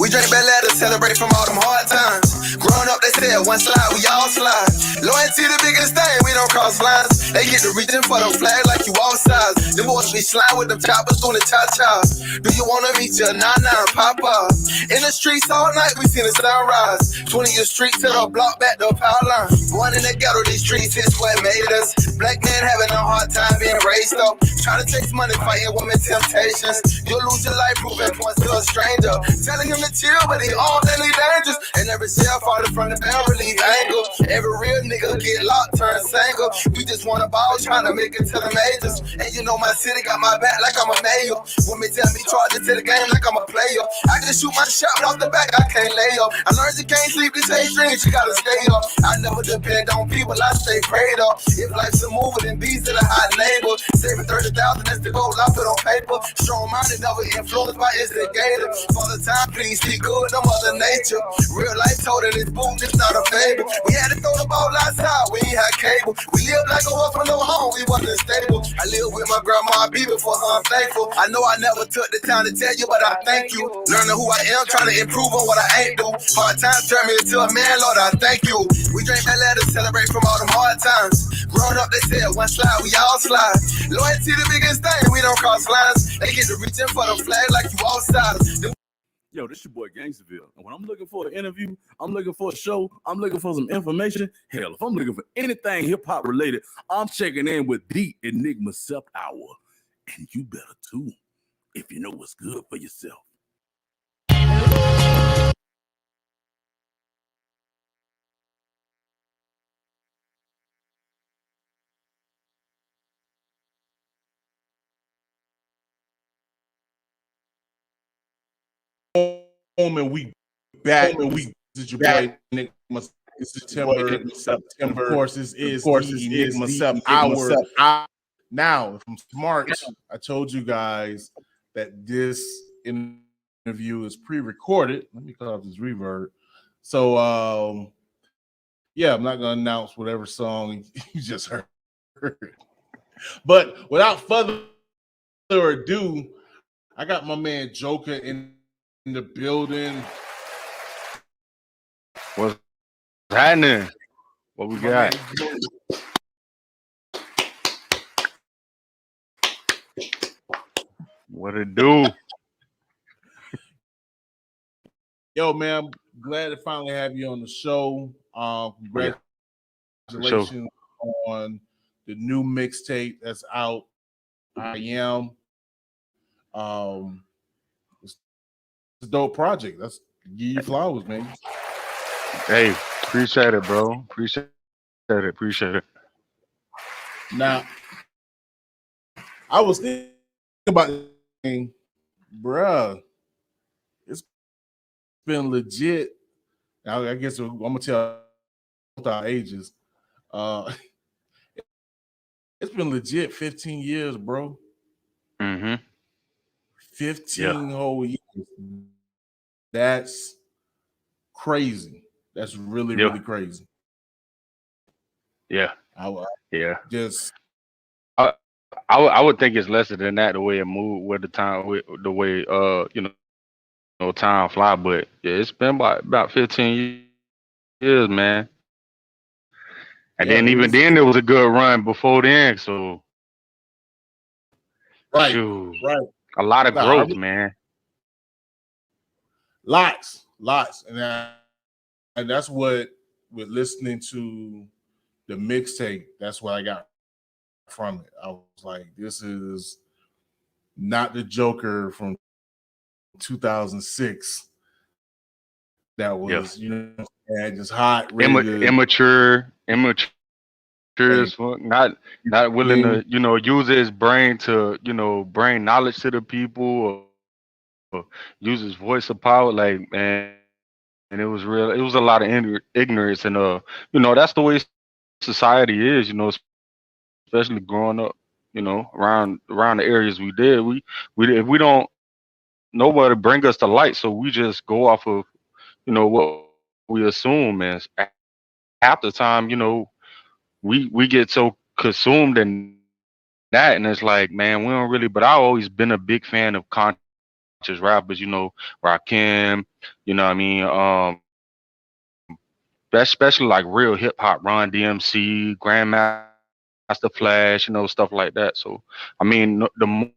We drink bad letters, celebrate from all them hard times. Growing up, they said one slide, we all slide. Loyalty the biggest thing, we don't cross lines. They get to reaching for them flag like you all sides. The boys be slime with them choppers doing the cha-chas. Do you wanna meet your nana and papa? In the streets all night, we seen the sunrise. 20th Street to the block, back to the power line. Born in the ghetto, these streets is what made us. Black man having a hard time being raised up. Trying to chase money, fighting women temptations. You'll lose your life proving points to a stranger. Telling him to chill, but he all in dangerous. And every cell farther from the barrel relief angle. Every real nigga get locked, turn single. We just want a ball, trying to make it to the majors. And you know my city got my back like I'm a mayor. Women tell me charge it to the game like I'm a player. I can to shoot my shot off the back, I can't lay up. I learned you can't sleep, this ain't dreams, you gotta stay up. I never depend on people, I stay prayed up. If life's a movie, then B's to the high label. Saving 30,000, that's the goal I put on paper. Strong minded, never influenced by instigator. For the time, please be good, no mother nature. Real life told in this boot, it's not a fable. We had to throw the ball outside, we ain't had cable. We lived like a horse with no home, we wasn't stable. I lived with my grandma, I be before her, I'm thankful. I know I never took the time to tell you, but I thank you. Learning who I am, trying to improve on what I ain't do. Hard times turn me into a man, Lord, I thank you. We drink that letter, celebrate from all them hard times. Growing up, they said one slide, we all slide. Loyalty the biggest thing, we don't cross lines. They get to reaching for the flag like you outsiders. Yo, this your boy Gangsterville. And when I'm looking for an interview, I'm looking for a show, I'm looking for some information. Hell, if I'm looking for anything hip-hop related, I'm checking in with the Enigma Sept Hour. And you better too, if you know what's good for yourself. And we back, and we this is your boy Enigma September. Of course, this is the Enigma Sept Hour. Now, if I'm smart, I told you guys that this interview is pre-recorded. Let me cut off this reverb. So, yeah, I'm not gonna announce whatever song you just heard. But without further ado, I got my man Joka in the building. What's happening? What we got? What it do? Yo, man, I'm glad to finally have you on the show. Congratulations on the new mixtape that's out. I am. It's a dope project. That's give you flowers, man. Hey, appreciate it, bro. Appreciate it. Now, I was thinking about, bruh, it's been legit. Now, I guess I'm gonna tell our ages. It's been legit 15 years, bro. Mm-hmm. 15 whole years. That's crazy. That's really, really crazy. Yeah. I would think it's lesser than that, the way it moved, with the way time fly. But yeah, it's been about 15 years, man. And then even then there was a good run before then. So right. A lot of growth, man. Lots. And that's what, with listening to the mixtape, that's what I got from it. I was like, this is not the Joker from 2006 that was, just hot, immature as fuck, not willing to, use his brain to, bring knowledge to the people, or use his voice of power, like, man. And it was real. It was a lot of ignorance, and that's the way society is, especially growing up, around the areas we did. We if we don't, nobody bring us to light, so we just go off of, what we assume. And half the time, we get so consumed in that, and it's like, man, we don't really. But I've always been a big fan of conscious rappers, Rakim, what I mean, especially like real hip hop, Run DMC, Grandmaster Flash, stuff like that. So I mean, the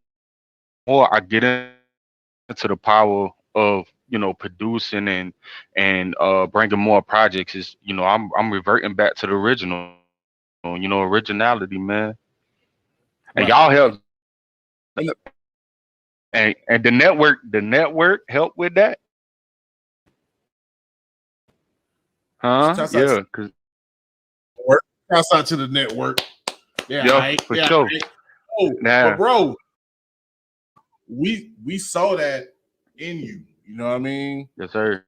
more I get into the power of producing and bringing more projects, is I'm reverting back to the original, originality, man. And y'all help. And the network helped with that, huh? Yeah, because shouts out to the network. For sure. Oh, but bro, we saw that in you. You know what I mean? Yes, sir.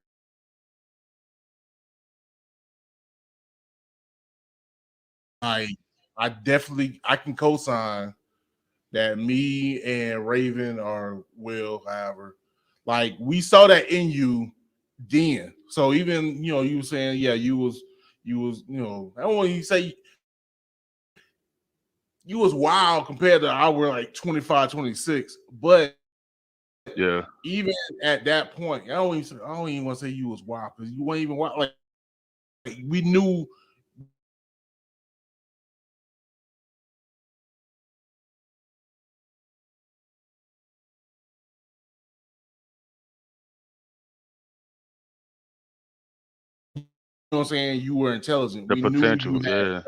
I definitely I can co-sign that me and Raven or Will, however, like we saw that in you then. So even you were saying, yeah, you was I don't want you to say you was wild compared to our like 25, 26, but Yeah. even at that point, I don't even want to say you was wild because you weren't even wild. Like we knew. You know what I'm saying? You were intelligent. The We knew you potential. had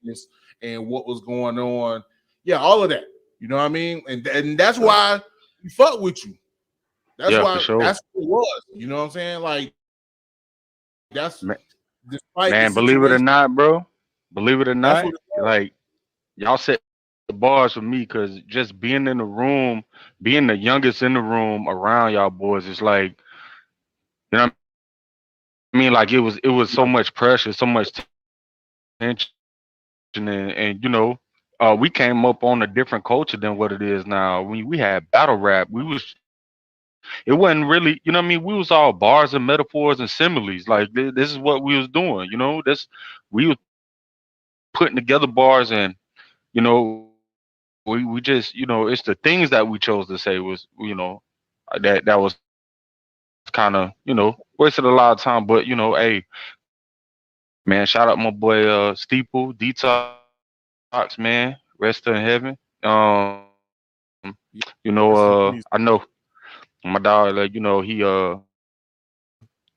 Yeah. and what was going on. Yeah, all of that. You know what I mean? And that's why we fuck with you. That's Yeah, why for sure. that's what it was. You know what I'm saying? Like that's despite Man, the believe it or situation. not, bro. Believe it or That's not, what it was. like y'all set the bars for me because just being in the room, being the youngest in the room around y'all boys, it's like, you know what I mean? Like it was so much pressure, so much tension, and we came up on a different culture than what it is now. We had battle rap. It wasn't really, you know what I mean? We was all bars and metaphors and similes. Like this is what we was doing, we was putting together bars and you know we just it's the things that we chose to say was that was kind of wasted a lot of time, but hey man, shout out my boy Steeple Detox, man, rest in heaven. I know my dog, like he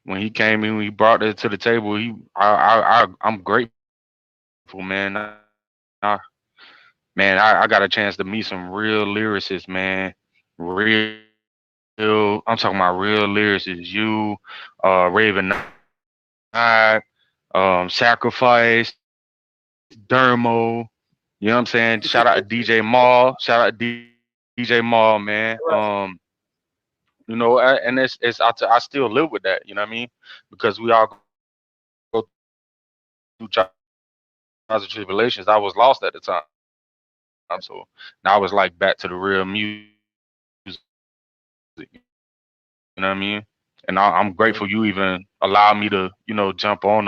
when he came in, he brought it to the table. I'm grateful, man. I got a chance to meet some real lyricists, man. Real, I'm talking about real lyricists. You, Raven Knight, Sacrifice, Dermo. You know what I'm saying? Shout out to DJ Maul. Shout out to DJ Maul, man. And I still live with that. You know what I mean? Because we all go through trials and tribulations. I was lost at the time, so now I was like back to the real music. You know what I mean? And I'm grateful you even allow me to, jump on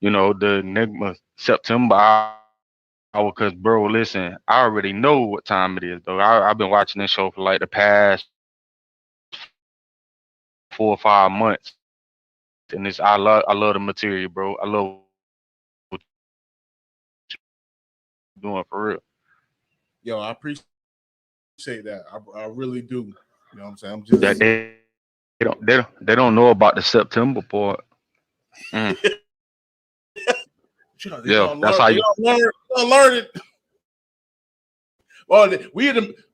the Enigma September hour. Because, bro, listen, I already know what time it is, though. I've been watching this show for like the past 4 or 5 months, and I love the material, bro. I love what you're doing for real. Yo, I appreciate that. I really do. You know what I'm saying? I'm just That they don't know about the September part. Yeah, Yeah, that's how you. learn it. Well,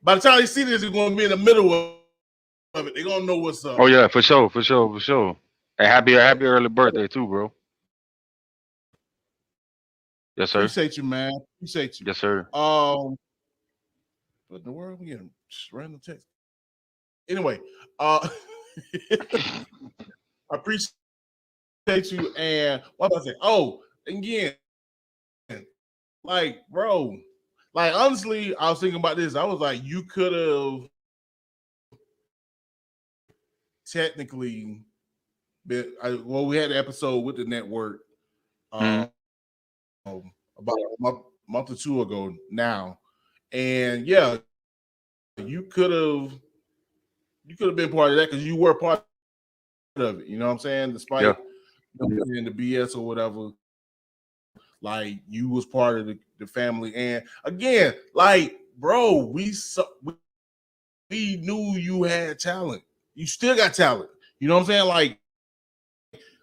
by the time they see this, it's going to be in the middle of it. They're going to know what's up. Oh yeah, for sure. And happy early birthday too, bro. Yes, sir. Appreciate you, man. Appreciate you. Yes, sir. What in the world? We getting random text. Anyway, I appreciate you. And what was I say? Oh, again, like, bro, like honestly, I was thinking about this. I was like, you could have technically been. We had an episode with the network about a month or two ago now, and yeah, you could have been part of that because you were part of it. You know what I'm saying? Despite the BS or whatever, like you was part of the family. And again, like, bro, we knew you had talent. You still got talent. You know what I'm saying? Like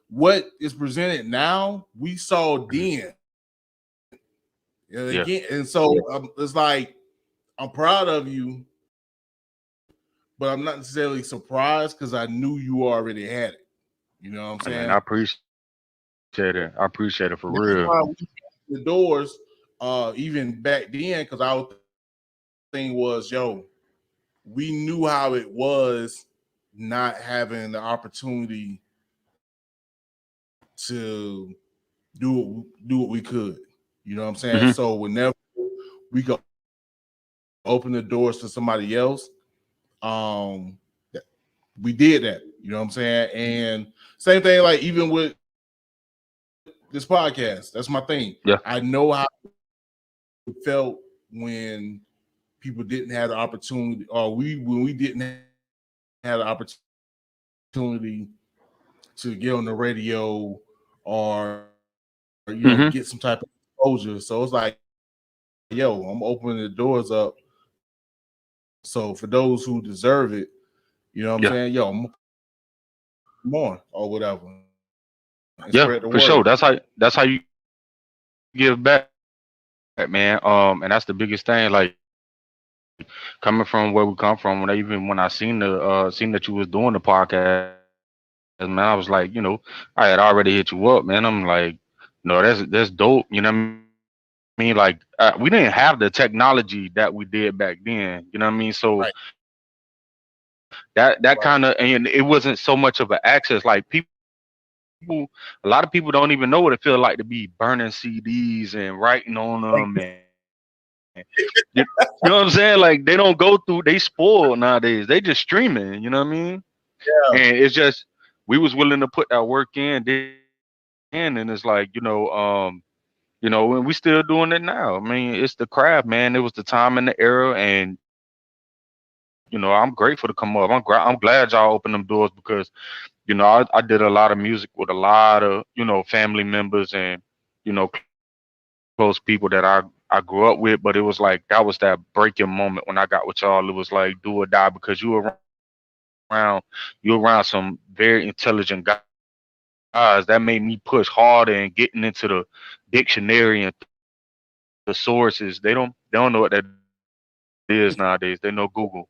what is presented now, we saw then. And again, and so it's like I'm proud of you, but I'm not necessarily surprised because I knew you already had it. You know what I'm saying? Man, I appreciate it. I appreciate it for real. The doors, even back then, because our thing was, yo, we knew how it was not having the opportunity to do what we could. You know what I'm saying? Mhm. So whenever we go open the doors to somebody else, we did that. You know what I'm saying? And same thing, like even with this podcast, that's my thing. Yeah. I know how it felt when people didn't have the opportunity, or when we didn't have the opportunity to get on the radio or get some type of exposure. So it's like, yo, I'm opening the doors up. So for those who deserve it, you know what I'm saying? Yo, I'm more or whatever. And Yeah, spread the for word. sure. That's how you give back, man. And that's the biggest thing. Like coming from where we come from, when I seen that you was doing the podcast, man, I was like, I had already hit you up, man. I'm like, no, that's dope. You know what I mean? Like we didn't have the technology that we did back then. You know what I mean? So that kind of, and it wasn't so much of an access. Like a lot of people don't even know what it feels like to be burning CDs and writing on them, and you know what I'm saying? Like they don't go through, they spoiled nowadays. They just streaming, you know what I mean? Yeah. And it's just we was willing to put that work in, and it's like, and we still doing it now. I mean, it's the craft, man. It was the time and the era, and I'm grateful to come up. I'm glad y'all opened them doors because I did a lot of music with a lot of family members and close people that I grew up with, but it was like that was that breaking moment when I got with y'all. It was like do or die because you around some very intelligent guys that made me push harder and getting into the dictionary and the sources. They don't know what that is nowadays. They know Google.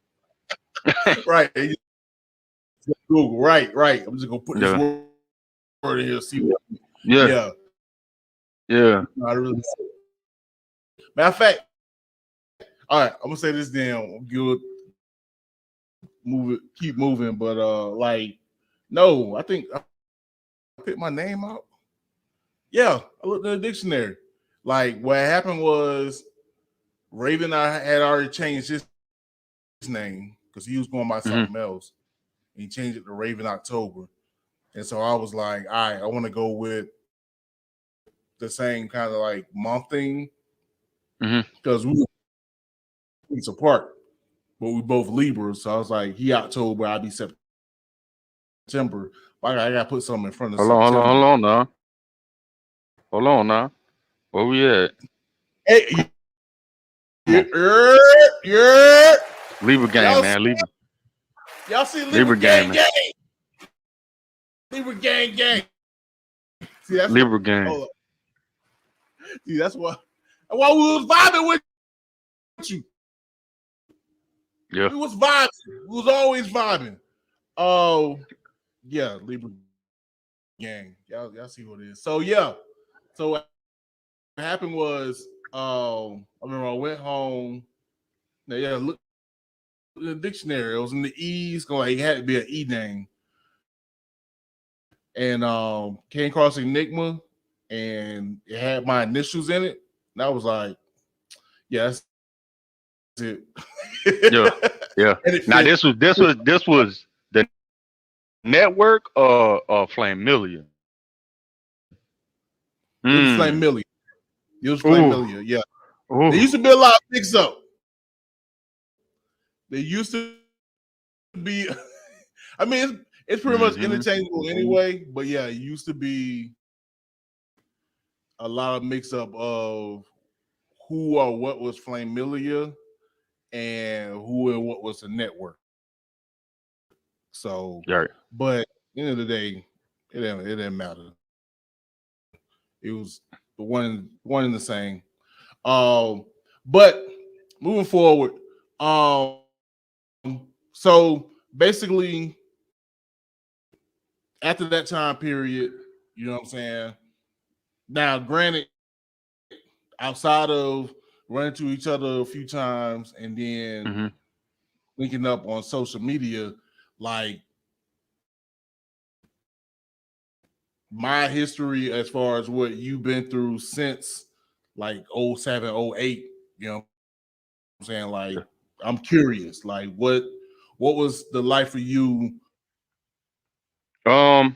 Right. Google. Right. I'm just gonna put this word in here. See what. Yeah. I really. Matter of fact, all right. I'm gonna say this. Then good. Keep moving. But no. I think I picked my name out. Yeah, I looked in the dictionary. Like what happened was Raven had already changed his name because he was going by something else. He changed it to Raven October. And so I was like, all right, I want to go with the same kind of like month thing. Because we weeks apart, but we both Libras. So I was like, he October, I'll be September. I gotta put something in front of September. Hold on now. Where we at? Hey, Libra gang, man. Libra. Y'all see Libra gang? Libra gang. See, that's Libra gang. See, that's why we was vibing with you. Yeah. We was vibing. We was always vibing. Oh, yeah, Libra gang. Y'all see what it is. So yeah. So what happened was I remember I went home. Look in the dictionary. It was in the E's, it had to be an E name. And came across Enigma, and it had my initials in it. And I was like, yeah, that's it. Yeah. Now this was the network or Flame Million. It was Flame Million. It was Flame Million, yeah. There used to be a lot of mix up. There used to be, I mean, it's pretty much interchangeable anyway, but yeah, it used to be a lot of mix up of who or what was Flame Million and who and what was the network. So, but at the end of the day, it didn't matter. It was the one and the same. But moving forward, so basically after that time period, you know what I'm saying? Now, granted, outside of running to each other a few times and then linking up on social media, like my history as far as what you've been through since like 07, 08, you know what I'm saying? Like, I'm curious, like what was the life for you? It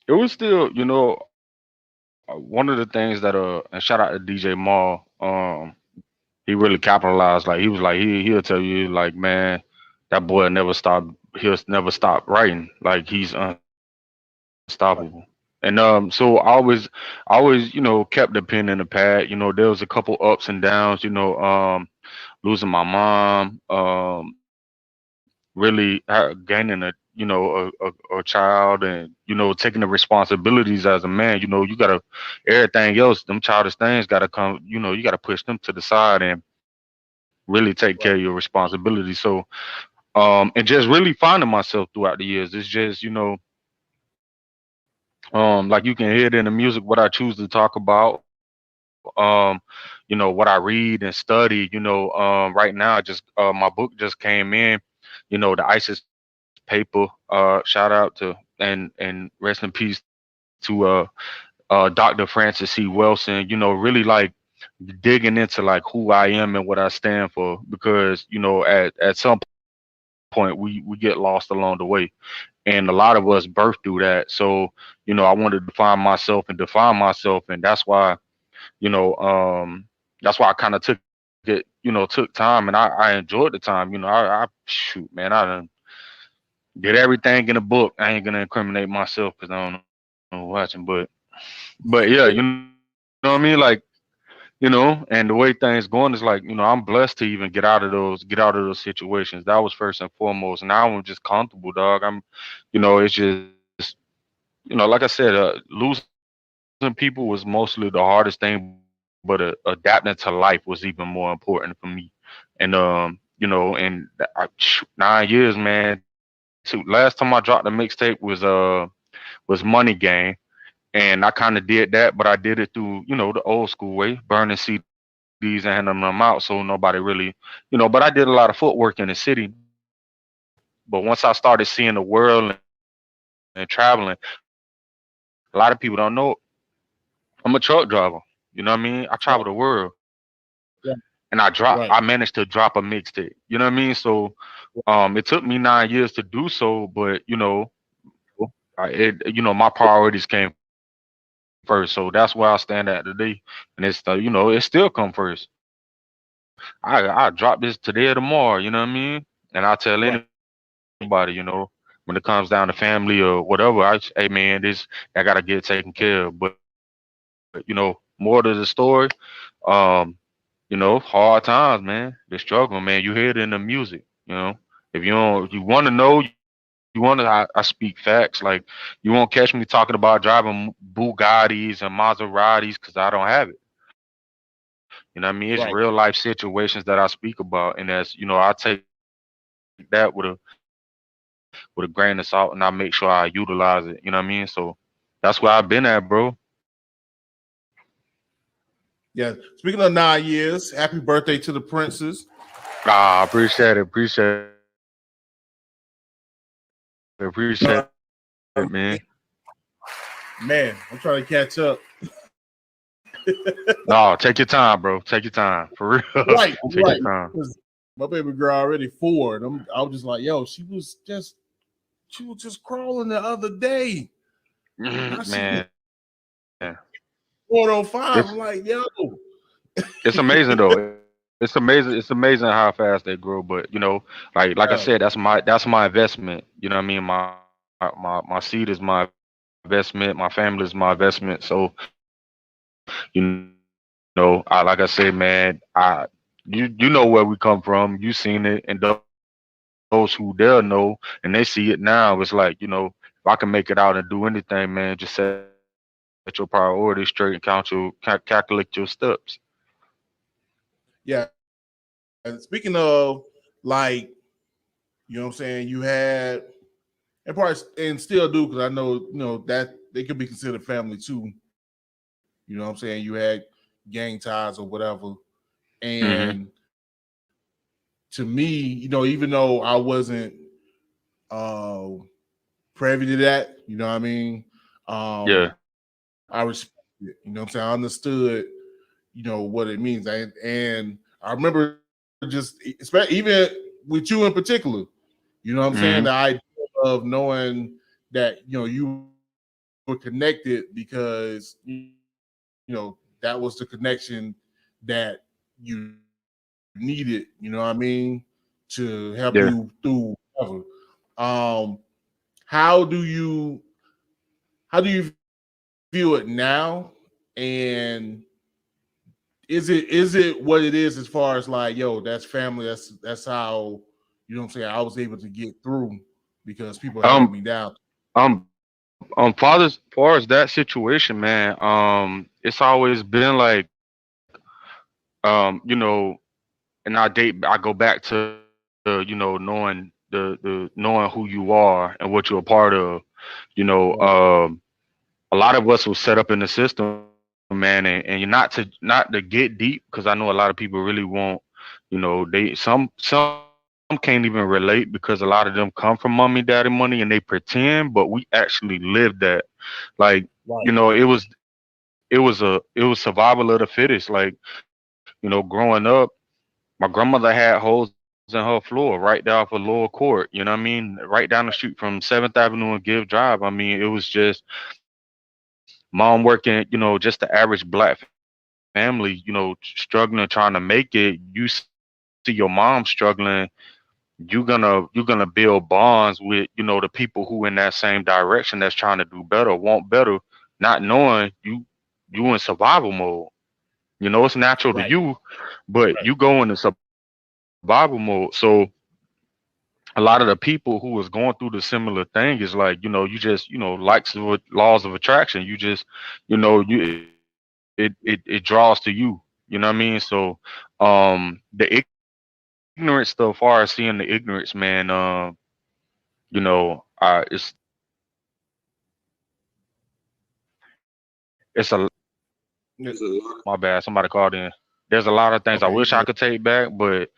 was still, one of the things that and shout out to DJ Maul, he really capitalized. Like he was like he'll tell you like, man, that boy he'll never stop writing. Like he's unstoppable. And so I always, kept the pen in the pad. There was a couple ups and downs, losing my mom, really gaining a child, and taking the responsibilities as a man. You gotta, everything else, them childish things gotta come. You gotta push them to the side and really take care of your responsibilities. So and just really finding myself throughout the years. It's just, like you can hear it in the music what I choose to talk about. What I read and study. Right now I just my book just came in, the ISIS paper. Shout out to and rest in peace to Dr. Francis C. Wilson. Really like digging into like who I am and what I stand for, because at some point we get lost along the way, and a lot of us birth through that. So I wanted to define myself, and that's why I kind of took time, and I enjoyed the time. I shoot, man, I done did everything in the book. I ain't gonna incriminate myself because I don't know watching, but yeah, you know what I mean, like, and the way things going is like, I'm blessed to even get out of those situations. That was first and foremost. Now I'm just comfortable, dog. It's just, like I said, losing people was mostly the hardest thing, but adapting to life was even more important for me. And and 9 years, man. Last time I dropped a mixtape was Money Game, and I kind of did that, but I did it through the old school way, burning CDs and handing them out, so nobody really, But I did a lot of footwork in the city. But once I started seeing the world and traveling, a lot of people don't know I'm a truck driver. You know what I mean? I travel the world, Yeah. and Right. I managed to drop a mixtape. You know what I mean? So, it took me 9 years to do so, but my priorities came first. So that's where I stand at today, and it still come first. I drop this today or tomorrow. You know what I mean? And I tell Right. anybody, when it comes down to family or whatever, hey man, I gotta get taken care of. But more to the story, um, hard times, man. The struggle, man. You hear it in the music. If you don't, you want to know, I speak facts. Like, you won't catch me talking about driving Bugattis and Maseratis because I don't have it. You know what I mean? It's Right. real life situations that I speak about, and that's I take that with a grain of salt, and I make sure I utilize it. You know what I mean? So that's where I've been at, bro. Yeah. Speaking of 9 years, happy birthday to the princes. Appreciate it, man. Man, I'm trying to catch up. No, take your time, bro. Take your time, for real. Right. Take Right. your time. My baby girl already 4, and I was just like, yo, she was just crawling the other day. Man. 405. I'm like, yo. It's amazing though. It's amazing how fast they grow. But like I said, that's my investment. You know what I mean? My seed is my investment. My family is my investment. So like I said, man, you know where we come from. You seen it, and those who they'll know, and they see it now. It's like, if I can make it out and do anything, man, just set your priorities straight and calculate your steps. Yeah. And speaking of, like, you know what I'm saying, you had, and probably and still do, because I know, that they could be considered family too. You know what I'm saying? You had gang ties or whatever. And to me, even though I wasn't privy to that. You know what I mean? Yeah. I respect it. You know what I'm saying? I understood, you know, what it means. And I remember just, even with you in particular, you know what I'm saying? The idea of knowing that, you know, you were connected because, you know, that was the connection that you needed, you know what I mean, to help you through whatever. How do you view it now? And is it what it is as far as like, yo, that's family, that's how, you know what I'm saying, I was able to get through because people held me down. Far as that situation, man, it's always been like, you know, and I go back to you know, knowing knowing who you are and what you're a part of. You know, a lot of us was set up in the system, man, and you're not to get deep, because I know a lot of people really won't. You know, some can't even relate because a lot of them come from mommy daddy money and they pretend, but we actually lived that. Like, you know, it was survival of the fittest. Like, you know, growing up, my grandmother had holes in her floor right there off of Lower Court. You know what I mean? Right down the street from 7th Avenue and Give Drive. I mean, it was just mom working, you know, just the average black family, you know, struggling, trying to make it. You see your mom struggling, you're gonna build bonds with, you know, the people who in that same direction that's trying to do better, want better, not knowing you in survival mode. You know, it's natural to you, but you go into survival mode. So a lot of the people who was going through the similar thing is like, you know, you just, you know, laws of attraction. You just, you know, it draws to you. You know what I mean? So the ignorance stuff, far as seeing the ignorance, man, you know, it's a my bad, somebody called in. There's a lot of things I wish I could take back, but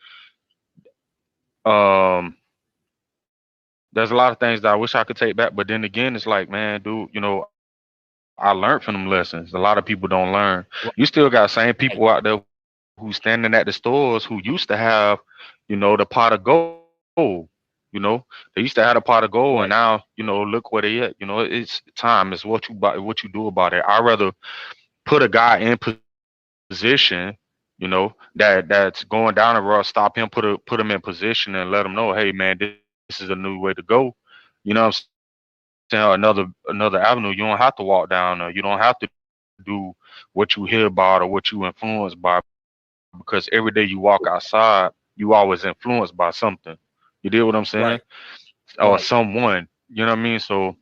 there's a lot of things that I wish I could take back. But then again, it's like, man, dude, you know, I learned from them lessons. A lot of people don't learn. You still got same people out there who standing at the stores who used to have, you know, the pot of gold. You know, they used to have a pot of gold, and now, you know, look where they at. You know, it's time. It's what you do about it. I'd rather put a guy in position, you know, that's going down the road, stop him, put him in position, and let him know, hey, man, this is a new way to go. You know what I'm saying? Another avenue. You don't have to walk down there. You don't have to do what you hear about or what you influenced by, because every day you walk outside, you always influenced by something. You deal what I'm saying? Or someone. You know what I mean? So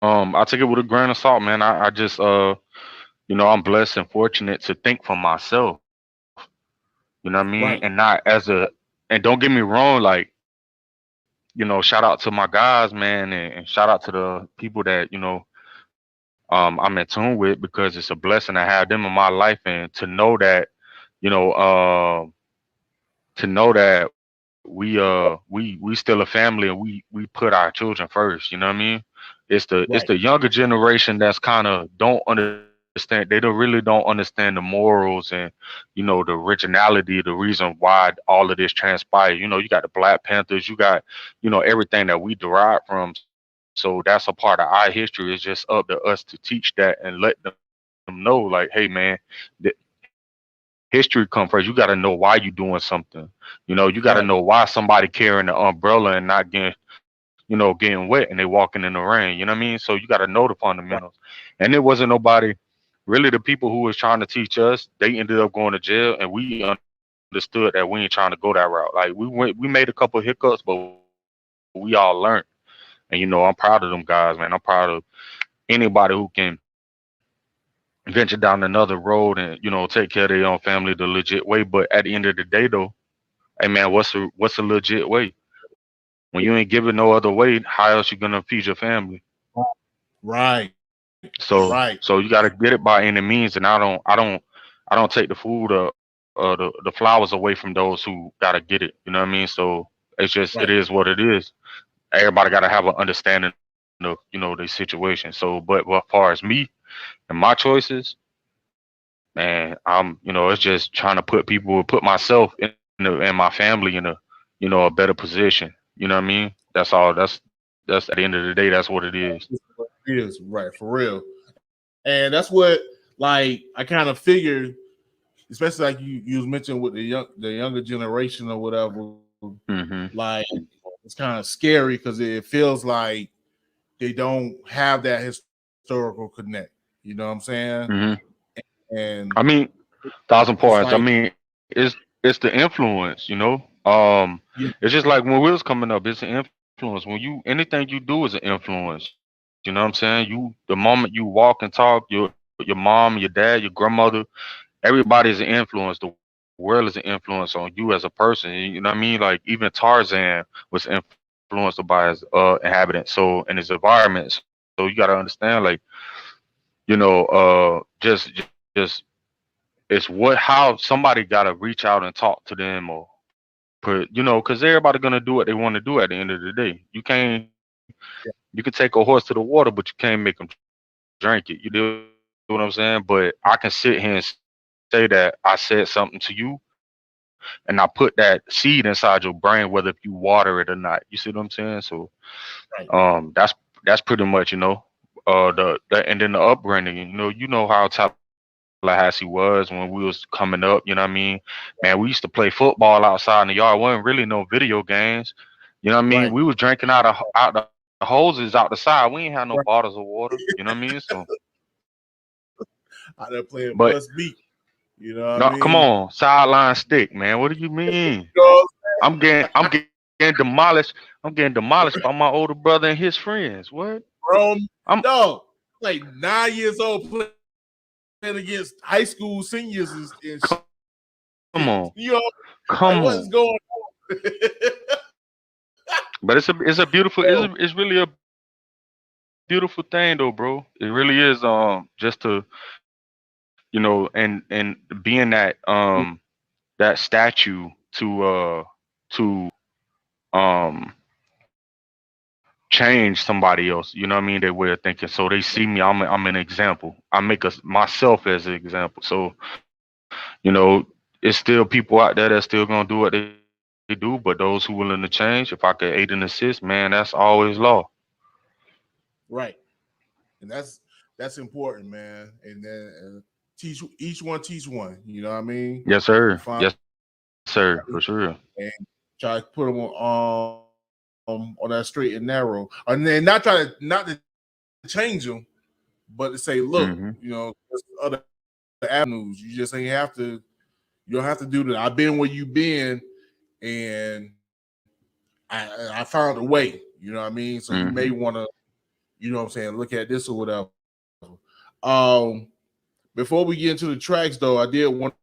I take it with a grain of salt, man. I just you know, I'm blessed and fortunate to think for myself. You know what I mean? And not and don't get me wrong, like, you know, shout out to my guys, man, and shout out to the people that, you know, I'm in tune with, because it's a blessing to have them in my life, and to know that, you know, we still a family, and we put our children first. You know what I mean? It's the younger generation that's kind of don't understand. They don't understand the morals and, you know, the originality, the reason why all of this transpired. You know, you got the Black Panthers, you got, you know, everything that we derive from. So that's a part of our history. It's just up to us to teach that and let them know, like, hey, man, the history come first. You got to know why you're doing something. You know, you got to know why somebody carrying the umbrella and not getting, you know, getting wet, and they walking in the rain. You know what I mean? So you got to know the fundamentals. And it wasn't nobody, really, the people who was trying to teach us, they ended up going to jail, and we understood that we ain't trying to go that route. Like, we made a couple of hiccups, but we all learned. And, you know, I'm proud of them guys, man. I'm proud of anybody who can venture down another road and, you know, take care of their own family the legit way. But at the end of the day, though, hey, man, what's a legit way? When you ain't giving no other way, how else you gonna feed your family? Right. So you gotta get it by any means. And I don't take the food or the flowers away from those who gotta get it. You know what I mean? So it's just it is what it is. everybody got to have an understanding of, you know, the situation. So, but as far as me and my choices, man, I'm, you know, it's just trying to put myself and my family in a, you know, a better position. You know what I mean? That's all. That's at the end of the day, that's what it is. It is right, for real. And that's what, like, I kind of figured, especially like you was mentioning with the younger generation or whatever. Like, it's kind of scary because it feels like they don't have that historical connect. You know what I'm saying? And I mean, 1,000 points. like, I mean, it's the influence, you know. It's just like when we was coming up, it's an influence. When you anything you do is an influence. You know what I'm saying? The moment you walk and talk, your mom, your dad, your grandmother, everybody's an influence. The world is an influence on you as a person. You know what I mean? Like even Tarzan was influenced by his inhabitants, so in his environments. So you gotta understand, like, you know, just it's how somebody gotta reach out and talk to them or put, you know, because everybody gonna do what they want to do at the end of the day. You can take a horse to the water, but you can't make them drink it. You do what I'm saying? But I can sit here and say that I said something to you, and I put that seed inside your brain, whether if you water it or not. You see what I'm saying? So, that's pretty much, you know, the and then the upbringing. You know how Tallahassee was when we was coming up. You know what I mean? Man, we used to play football outside in the yard. Wasn't really no video games. You know what I mean? We was drinking out the hoses out the side. We ain't had no bottles of water. You know what I mean? So out there playing bus beat. You know what I mean? Come on, sideline stick, man. What do you mean? I'm getting demolished. I'm getting demolished by my older brother and his friends. What? Bro, I'm like 9 years old playing against high school seniors and come on. You know, come on. What's going on? But it's a beautiful, it's really a beautiful thing though, bro. It really is. Just to, you know, and being that that statue to change somebody else. You know what I mean? Their way of thinking. So they see me. I'm an example. I make myself as an example. So, you know, it's still people out there that's still gonna do what they do, but those who willing to change, if I could aid and assist, man, that's always law. Right. And that's important, man. And then teach one. You know what I mean? Yes, sir. Yes, sir. For sure. And try to put them on that straight and narrow, and then not to change them, but to say, look, you know, there's other avenues. You just ain't have to. You don't have to do that. I've been where you've been, and I found a way. You know what I mean? So you may want to, you know what I'm saying, look at this or whatever. Before we get into the tracks, though, I did want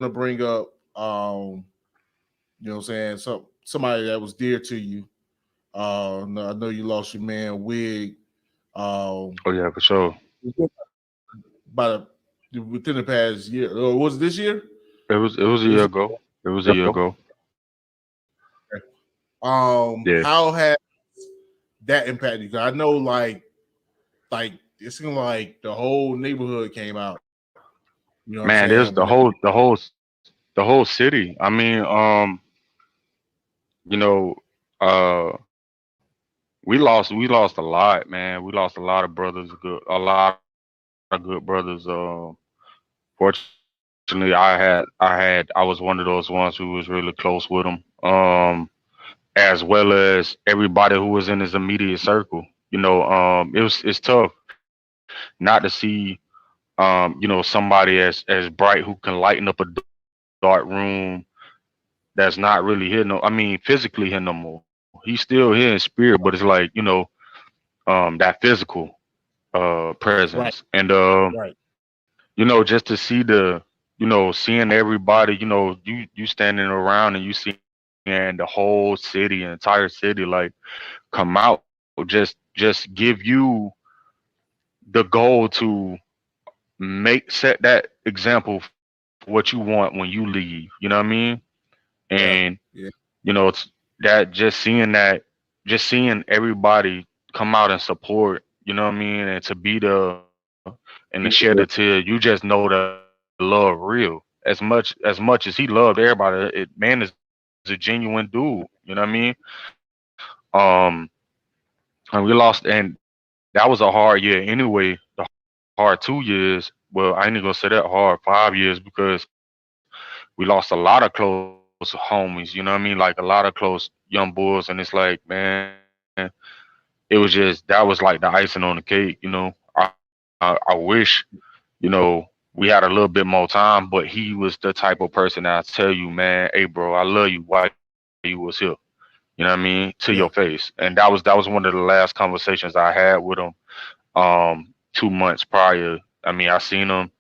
to bring up, you know what I'm saying, somebody that was dear to you. I know you lost your man Wig. Oh yeah, for sure. Within the past year, or was it this year? It was a year ago. It was a year ago. How has that impacted you? 'Cause I know, like it seemed like the whole neighborhood came out. You know, man, there's the whole city. I mean, you know, we lost a lot, man. We lost a lot of brothers, a lot of good brothers. Fortunately, I was one of those ones who was really close with them. As well as everybody who was in his immediate circle. You know, it's tough not to see, you know, somebody as bright who can lighten up a dark room that's not really here. I mean, physically here no more. He's still here in spirit, but it's like, you know, that physical presence. And you know, just to see seeing everybody, you know, you standing around and you see the whole city, entire city, like come out, just give you the goal to set that example for what you want when you leave. You know what I mean? And you know, it's that just seeing that, just seeing everybody come out and support, you know what I mean, and to be the and to share the tear, you just know the love real. As much as he loved everybody, man is a genuine dude. You know what I mean? Um, and we lost, and that was a hard year anyway. The hard 2 years. Well, I ain't even gonna say that hard 5 years because we lost a lot of close homies. You know what I mean? Like a lot of close young boys, and it's like, man, it was just that was like the icing on the cake. You know, I wish, you know, we had a little bit more time, but he was the type of person that I tell you, man, hey, bro, I love you while you was here. You know what I mean? To your face. And that was one of the last conversations I had with him 2 months prior. I mean, I seen him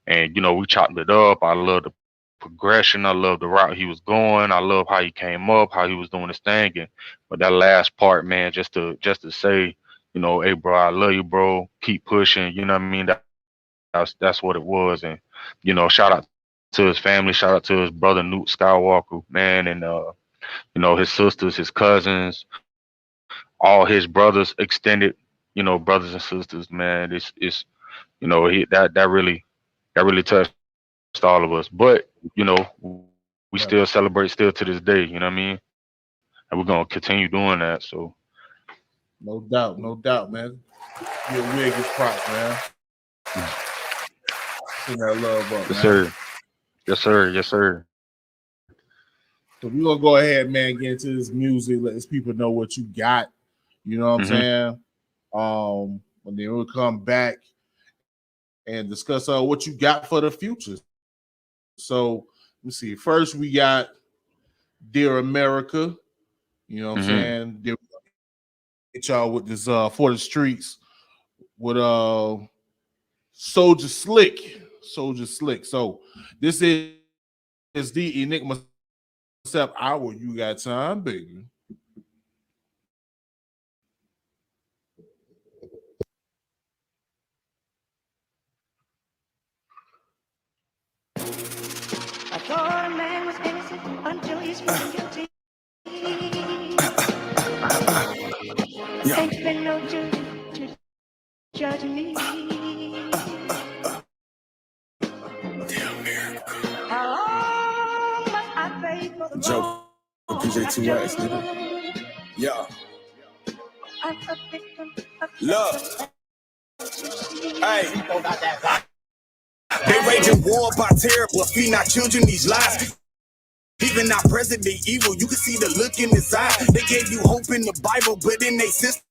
and, you know, we chopped it up. I love the progression. I love the route he was going. I love how he came up, how he was doing his thing. But that last part, man, just to say, you know, hey, bro, I love you, bro. Keep pushing. You know what I mean? That's what it was. And, you know, shout out to his family. Shout out to his brother, Newt Skywalker, man. And, you know, his sisters, his cousins, all his brothers, extended, you know, brothers and sisters, man. It's you know, that really touched all of us. But, you know, we still celebrate still to this day, you know what I mean? And we're gonna continue doing that. So no doubt, man. You're a wig is props, man. Send that love up, man. Yes, sir. So we're gonna go ahead, man, get into this music, let these people know what you got. You know what I'm saying? And then we'll come back and discuss what you got for the future. So let's see. First, we got Dear Amerikkka. You know what I'm saying? We're gonna get y'all with this For the Streets with Souja Slick. So this is the Enigma Sept Hour. You got time, baby. I thought a man was innocent until he's proven guilty. Ain't been no jury to judge me. How long must I pay for the JokaPJ2x, nigga. Yeah. I'm a victim of love. Hey. They raging war by terror, but feed not children these lies. Even our president evil, you can see the look in his eye. They gave you hope in the Bible, but in their system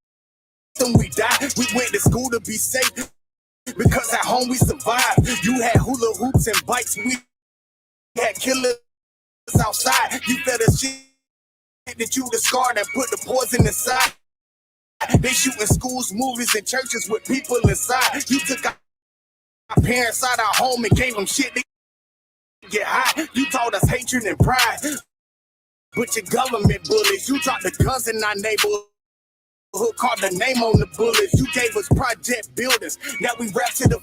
we died. We went to school to be safe, because at home we survived. You had hula hoops and bikes, we had killers outside. You fed us shit that you discard and put the poison inside. They shooting schools, movies, and churches with people inside. You took our parents out our home and gave them shit. They get high. You taught us hatred and pride. But your government bullies. You dropped the guns in our neighborhood, called the name on the bullets. You gave us project buildings. Now we rap to the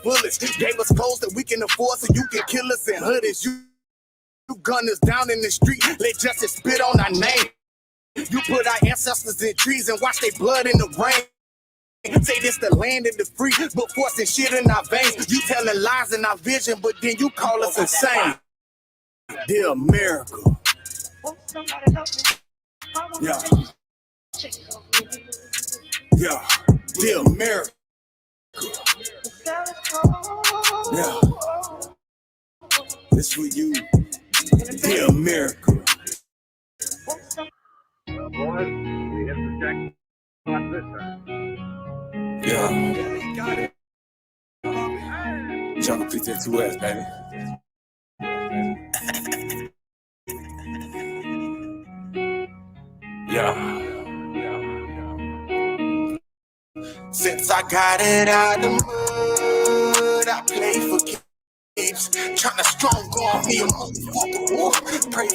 bullets. Gave us clothes that we can afford so you can kill us in hoodies. You gun us down in the street. Let justice spit on our name. You put our ancestors in trees and watch their blood in the rain. Say this the land of the free, but forcing shit in our veins. You telling lies in our vision, but then you call us insane. Dear Amerikkka. Yeah. Yeah. Dear Amerikkka. Yeah. This for you. Dear Amerikkka. Boys, we hit the jackpot this time. Yeah. JokaPJ2x, baby. Yeah. Since I got it out the mud, I play for keeps. Tryna strong on me, a motherfucker war. Pray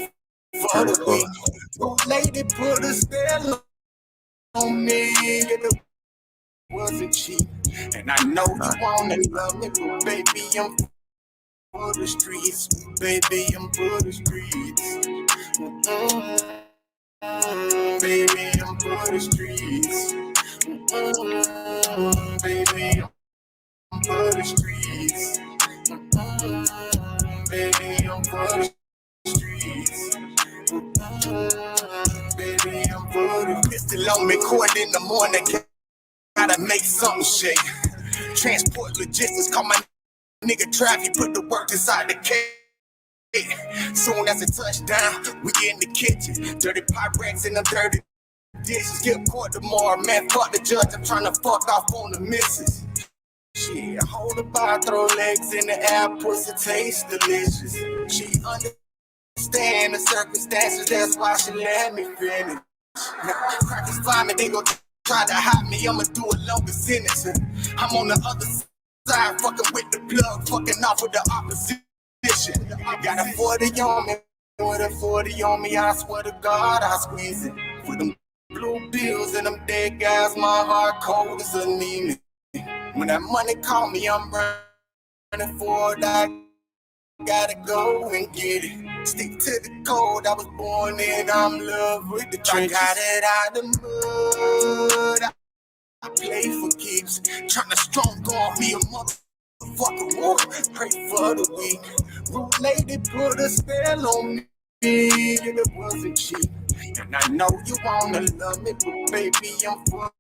for the weak. Lady put a spell on me. It wasn't cheap. And I know you wanna love me, but baby, I'm for the streets. Baby, I'm for the streets. Baby, I'm for the streets. Baby, I'm for the streets. Baby, I'm for the streets. Baby, I'm for the pistol on me, court in the morning. Gotta make something shake. Transport logistics, call my nigga traffic, put the work inside the cake. Soon as a touchdown, we in the kitchen. Dirty Pyrex in the dirty dishes. Get court tomorrow, man. Fuck the judge, I'm trying to fuck off on the missus. Shit, hold the bar, throw legs in the air, pussy taste delicious. She understand the circumstances, that's why she let me finish. Crackers find me, they gon' try to hide me, I'ma do a longer sentence. I'm on the other side, fucking with the plug, fucking off with the opposition. Got a 40 on me, with a 40 on me, I swear to God, I squeeze it. For them blue bills and them dead guys, my heart cold as anemic. When that money call me, I'm running for it, I gotta go and get it. Stick to the code, I was born in, I'm in love with the trenches. I got it out the mud, I play for keeps. Tryna strong on me a motherfucker war. Pray for the weak. Rude lady put a spell on me, and it wasn't cheap. And I know you wanna love me, but baby, I'm for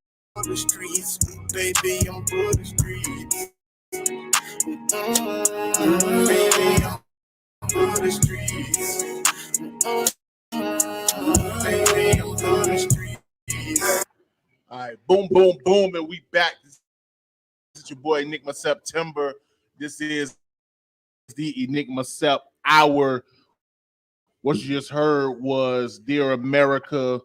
the streets. Baby, I'm for the streets. Baby, I'm for the streets. Baby, I'm for the streets. All right, boom, boom, boom, and we back. This is your boy Enigma September. This is the Enigma Sept Hour. What you just heard was Dear Amerikkka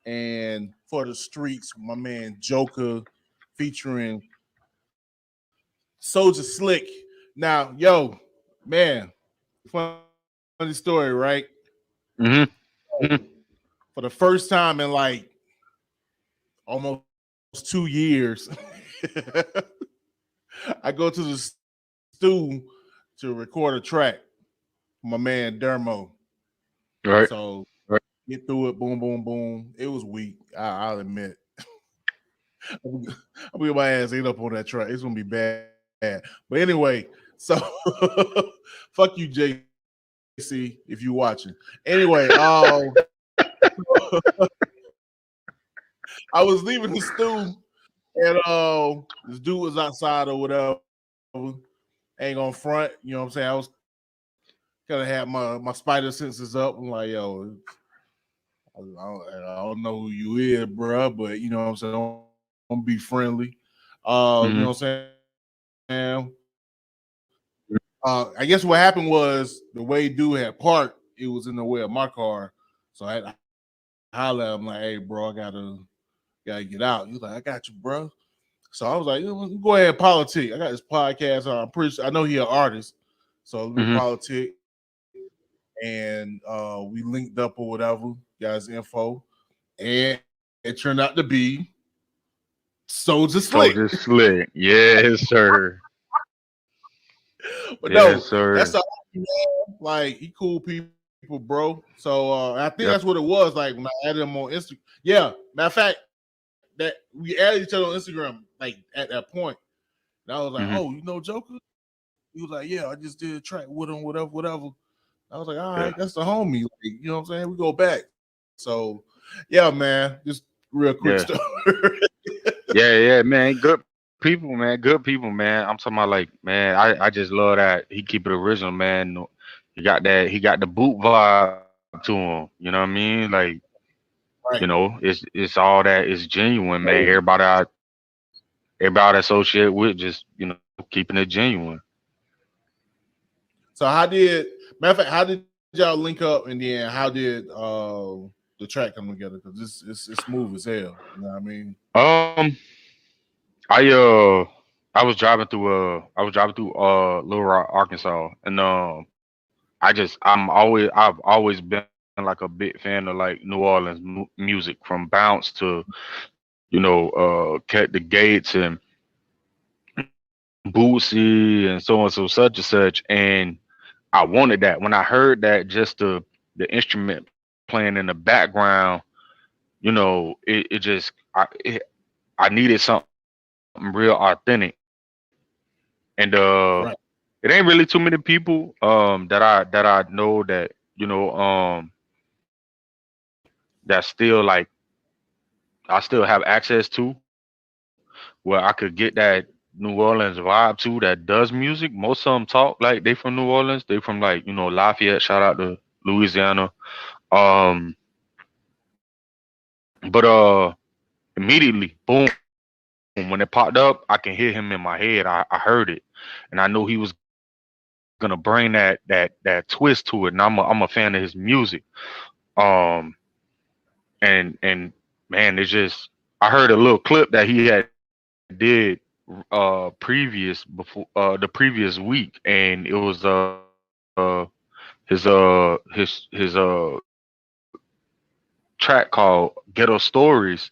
and For the Streets, my man Joka featuring Souja Slick. Now, yo, man, funny story, right? Mm-hmm. For the first time in like almost 2 years, I go to the stew to record a track for my man Dermo. Right. So get through it, boom, boom, boom. It was weak, I'll admit. I'll be my ass ate up on that track. It's gonna be bad. But anyway, so fuck you, JC, if you watching. Anyway, I was leaving the stew, and this dude was outside or whatever. Ain't gonna front, you know what I'm saying? I was kind of had my spider senses up. I'm like, yo, I don't know who you is, bro, but you know what I'm saying? Don't be friendly. You know what I'm saying? I guess what happened was the way dude had parked, it was in the way of my car. So I had to holler at him like, hey, bro, I gotta get out. He was like, I got you, bro. So I was like, go ahead, politic. I got this podcast. I'm pretty sure I know he an artist. So politic. And we linked up or whatever, got his info. And it turned out to be Souja Slick. Souja Slick. Yes, sir. But yes, no, sir. That's all, man. Like, he cool people, bro. So I think that's what it was. Like when I added him on Instagram. Yeah, matter of fact, that we added each other on Instagram, like at that point. And I was like, oh, you know Joka? He was like, yeah, I just did a track with him, whatever. I was like, all right, that's the homie. Like, you know what I'm saying? We go back. So, yeah, man, just real quick story. yeah, man. Good people, man. Good people, man. I'm talking about like, man, I just love that he keep it original, man. He got the boot vibe to him. You know what I mean? Like, you know, it's all that is genuine, man. Everybody associate with just, you know, keeping it genuine. So matter of fact, how did y'all link up, and then how did the track come together? Because it's smooth as hell. You know what I mean? I was driving through Little Rock, Arkansas, and I've always been like a big fan of like New Orleans music, from bounce to, you know, Cat the Gates and Bootsy and so on, so such and such. And I wanted that. When I heard that, just the instrument playing in the background, you know, it just I needed something real authentic, and Right. it ain't really too many people that I know that that still like I still have access to where I could get that New Orleans vibe too that does music. Most of them talk like they from New Orleans. They from like, Lafayette, shout out to Louisiana. Um but immediately, boom, when it popped up, I can hear him in my head. I heard it. And I knew he was gonna bring that twist to it. And I'm a fan of his music. Um and man, it's just I heard a little clip that he had did the previous week, and it was his track called Ghetto Stories,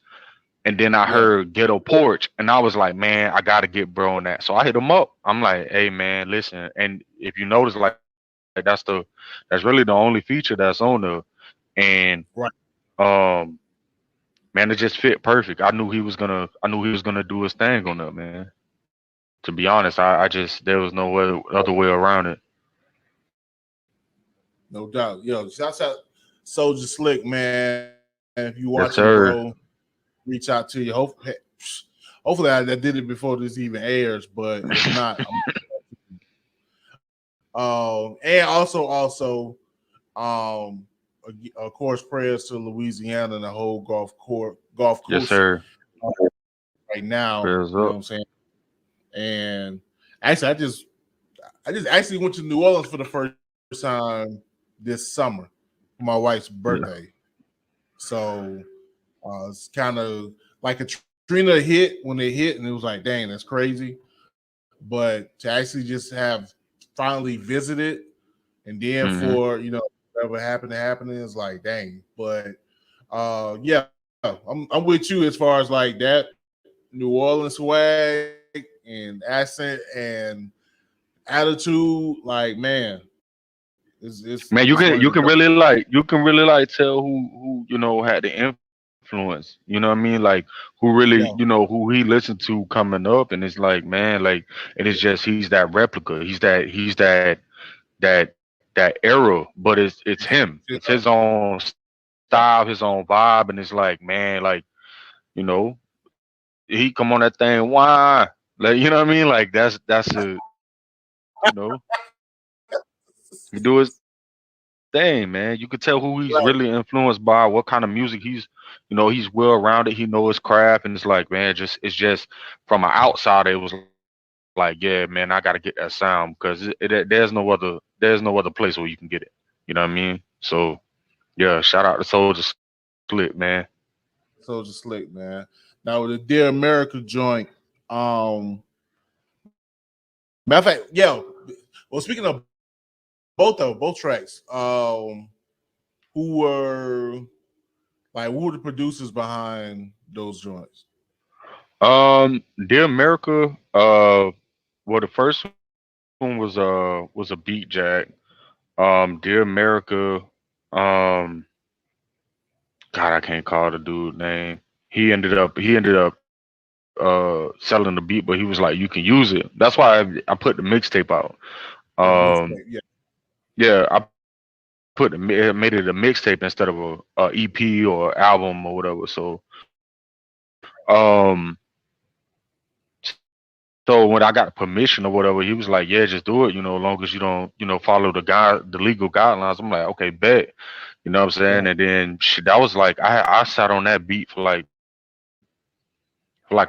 and then I Yeah. heard Ghetto Porch, and I was like, man, I gotta get bro on that. So I hit him up. I'm like, hey man, listen, and if you notice, like that's really the only feature that's on there, and Right. um man, it just fit perfect. I knew he was gonna do his thing on that, man. To be honest, I just there was no other way around it. No doubt. Yo, shouts out Soldier Slick, man. If you Yes, watching, sir. bro, reach out to you. Hopefully I did it before this even airs, but if not, and also, of course, prayers to Louisiana and the whole Gulf Yes, Coast sir. right now. Prayers You know what up. I'm saying? And actually, I just actually went to New Orleans for the first time this summer for my wife's Yeah. birthday. So it's kind of like a Katrina hit when it hit, and it was like, dang, that's crazy. But to actually just have finally visited, and then Hmm. for whatever happened to happen is like, dang. But yeah, I'm with you as far as like that New Orleans swag and accent and attitude. Like, man, Man, it's one of the dope. you can really like tell who had the influence. You know what I mean? Like who really Yeah, who he listened to coming up, and it's like man, like and it's just he's that replica. He's that era, but it's him. It's his own style, his own vibe, and it's like man, like you know he come on that thing, why? Like you know what I mean? Like that's a you know he do his thing, man. You could tell who he's right. really influenced by, what kind of music he's well rounded. He know his craft, and it's like, man, it's just from an outsider, it was like, yeah, man, I gotta get that sound because there's no other place where you can get it. You know what I mean? So yeah, shout out to Soldier Slick, man. Soldier Slick, man. Now with the Dear America joint, um, matter of fact, well, speaking of both tracks, who were who were the producers behind those joints? Dear America, well, the first one was a beat jack. Dear America, um, God, I can't call the dude name. He ended up selling the beat, but he was like, you can use it. That's why I put the mixtape out. Oh, the Um, mixtape, yeah. yeah, I made it a mixtape instead of a EP or album or whatever. Um, so when I got permission or whatever, he was like, yeah, just do it. As long as you don't, follow the legal guidelines. I'm like, okay, bet. You know what I'm saying? Right. And then shit, that was like I sat on that beat for like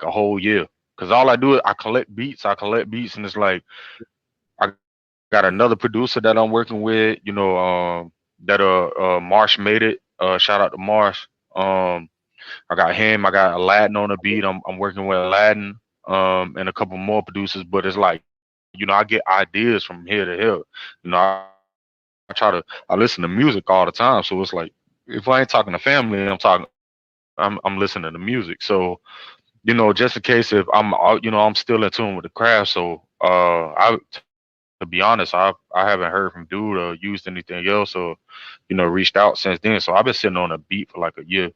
a whole year. Cause all I do is I collect beats, and it's like I got another producer that I'm working with, that Marsh made it. Shout out to Marsh. I got him, I got Aladdin on the beat. I'm working with Aladdin, and a couple more producers, but it's like, I get ideas from here to here. I listen to music all the time. So it's like if I ain't talking to family, I'm listening to music. So just in case if I'm still in tune with the craft. So to be honest, I haven't heard from dude or used anything else or reached out since then. So I've been sitting on a beat for like a year.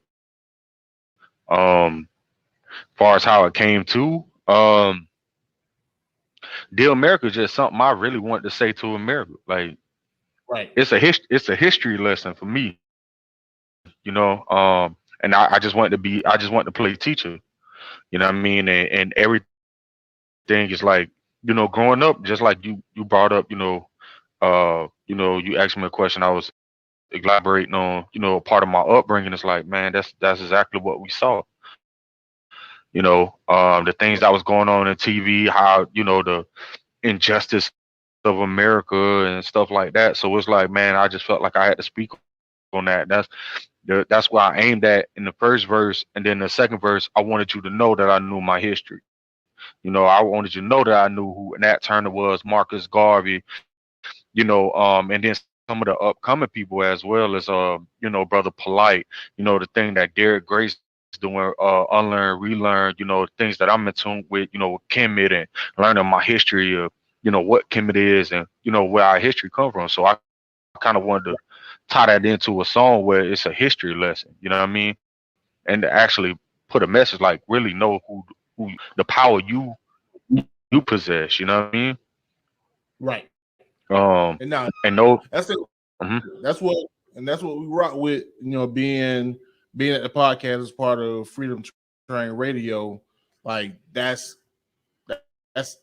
Far as how it came to, Dear America is just something I really wanted to say to America. Like Right. it's a history lesson for me, you know. And I just wanted to play teacher, you know what I mean? And everything is like, you know, growing up, just like you brought up, you asked me a question, I was elaborating on, part of my upbringing. Is like, man, that's exactly what we saw. The things that was going on in TV, how, the injustice of America and stuff like that. So it's like, man, I just felt like I had to speak on that. That's why I aimed at in the first verse, and then the second verse, I wanted you to know that I knew my history. I wanted you to know that I knew who Nat Turner was, Marcus Garvey, and then some of the upcoming people as well as Brother Polite, the thing that Derek Grace is doing, unlearn, relearn, things that I'm in tune with, with Kemet, and learning my history of, what Kemet is, and where our history come from. So I kind of wanted to tie that into a song where it's a history lesson, you know what I mean? And to actually put a message, like really know who the power you possess, you know what I mean? Right. And now that's it. That's what we rock with, being at the podcast as part of Freedom Train Radio. Like that's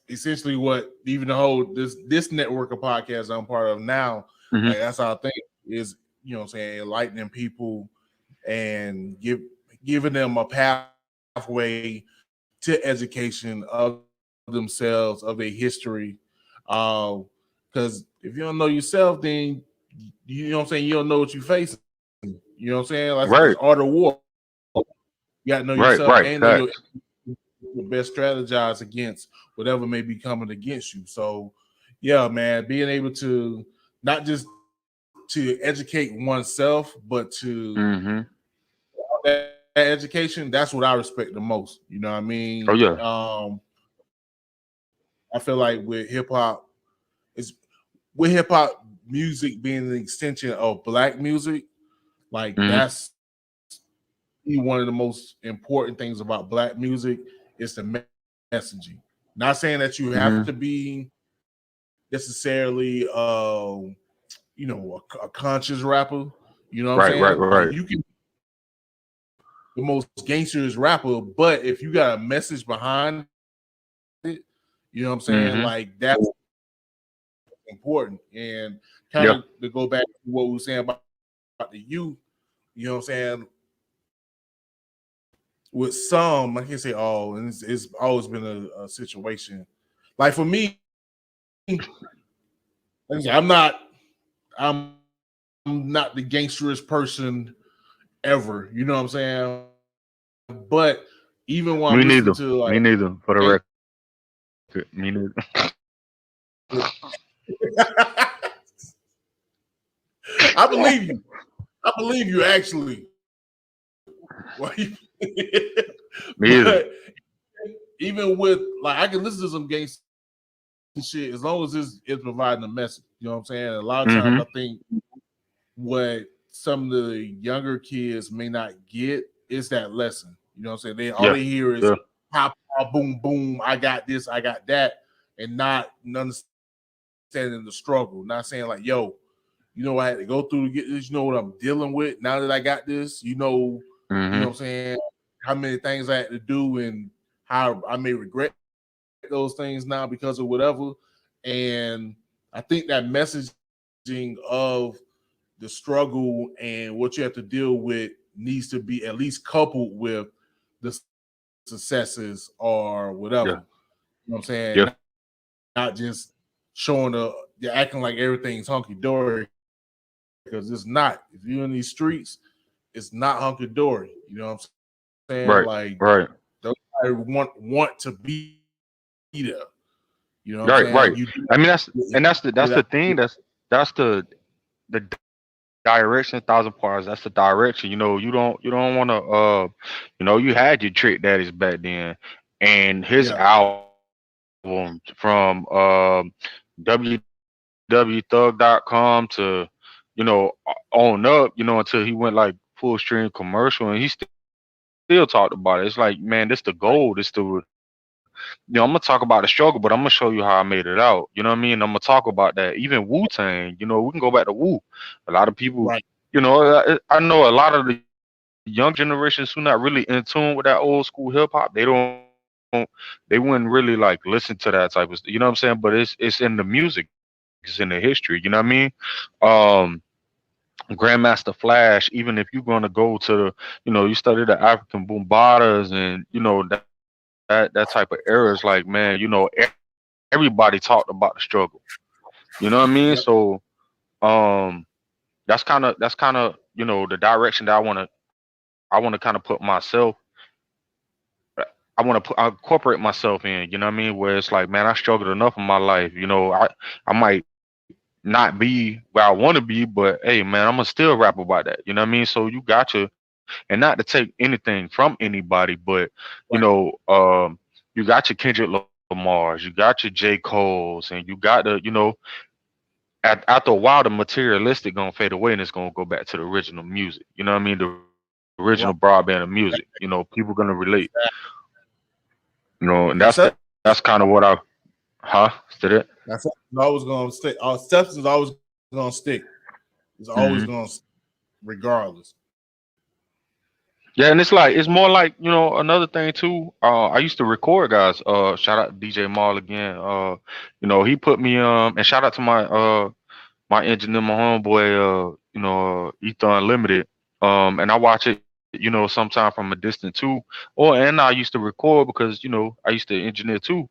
essentially what even the whole this network of podcasts I'm part of now. Like that's our thing is, enlightening people and giving them a pathway to education of themselves, of their history. Because if you don't know yourself, then you don't know what you're facing. You know what I'm saying? Like right. It's art of war. You gotta know yourself and know your best strategize against whatever may be coming against you. So yeah, man, being able to not just to educate oneself, but to that education, that's what I respect the most. You know what I mean? Oh yeah. I feel like with hip hop music being an extension of Black music, like that's one of the most important things about Black music is the messaging. Not saying that you have to be necessarily a conscious rapper. You know what I'm saying? Right. Like you can be the most gangsterous rapper, but if you got a message behind it, you know what I'm saying? Like that's important. And kind of to go back to what we were saying about the youth, you know what I'm saying? With some, I can't say all, and it's always been a situation. Like for me, I'm not the gangsterest person ever. You know what I'm saying? But even when I'm listening to like, me neither, for the record. Me neither. I believe you actually. Me either. Even with like I can listen to some gangster shit as long as it's providing a message. You know what I'm saying? A lot of times I think what some of the younger kids may not get is that lesson. You know what I'm saying? All they hear is pop, pop, boom, boom, I got this, I got that, and not understanding the struggle. Not saying like, yo, I had to go through to get this, what I'm dealing with. Now that I got this, you know what I'm saying, how many things I had to do and how I may regret those things now because of whatever. And I think that messaging of the struggle and what you have to deal with needs to be at least coupled with the successes or whatever. You know what I'm saying? Not just showing you're acting like everything's hunky-dory, because it's not. If you're in these streets, it's not hunky-dory. You know what I'm saying? Right. Don't want to be there. You know what I'm saying? Right. I mean that's the thing. That's the direction, 1,000 parts. That's the direction. You don't want to. You had your Trick Daddies back then, and his album from www.thug.com to on up, until he went like full stream commercial, and he still talked about it. It's like, man, this the goal. This the, I'm gonna talk about the struggle, but I'm gonna show you how I made it out. You know what I mean? I'm gonna talk about that. Even Wu-Tang, we can go back to Wu. A lot of people, Right. I know a lot of the young generations who not really in tune with that old school hip hop. They wouldn't really like listen to that type of stuff. You know what I'm saying? But it's in the music. It's in the history. You know what I mean? Grandmaster Flash, even if you're going to go to the, you study the African Boombadas and, that type of eras, like, man, everybody talked about the struggle. You know what I mean? Yep. So that's kind of the direction that I want to kind of put myself. I want to incorporate myself in. You know what I mean? Where it's like, man, I struggled enough in my life. I might not be where I want to be, but hey, man, I'm gonna still rap about that. You know what I mean? So you got to, and not to take anything from anybody, but you got your Kendrick Lamar's, you got your J. Cole's, and you got the, after a while, the materialistic gonna fade away, and it's gonna go back to the original music. You know what I mean? The original broadband of music. People gonna relate. And that's kind of what did it? That's always gonna stick. Our steps is always gonna stick. It's always gonna, regardless. Yeah, and it's more like, another thing too. I used to record guys. Shout out to DJ Maul again. He put me and shout out to my engineer, my homeboy, Ether Unlimited. And I watch it, sometime from a distance too. And I used to record because, I used to engineer too.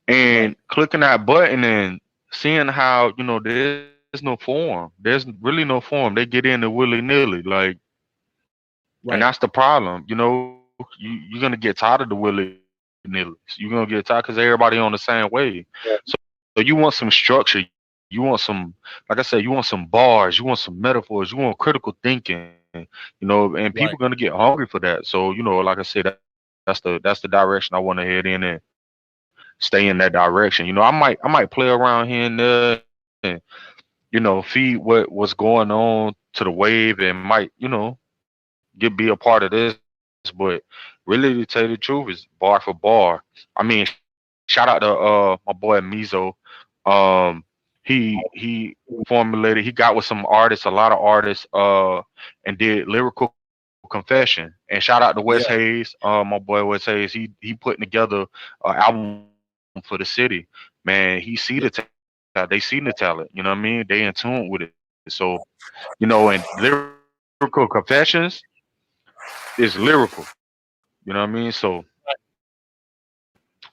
And clicking that button and seeing how, there's no form. There's really no form. They get in the willy-nilly, like, and that's the problem. You're gonna get tired of the willy-nilly. You're gonna get tired because everybody on the same wave. Yeah. So you want some structure. You want some, like I said, you want some bars. You want some metaphors. You want critical thinking. And people gonna get hungry for that. So like I said, that's the direction I want to head in and stay in that direction. I might play around here and there and feed what's going on to the wave and might be a part of this, but really to tell you the truth is bar for bar. I mean, shout out to my boy Mizo. He formulated, he got with some artists, a lot of artists, and did lyrical confession. And shout out to Wes Hayes, my boy Wes Hayes. He putting together an album for the city. Man, he see the talent. They see the talent. You know what I mean? They in tune with it. So, and lyrical confessions is lyrical. You know what I mean? So,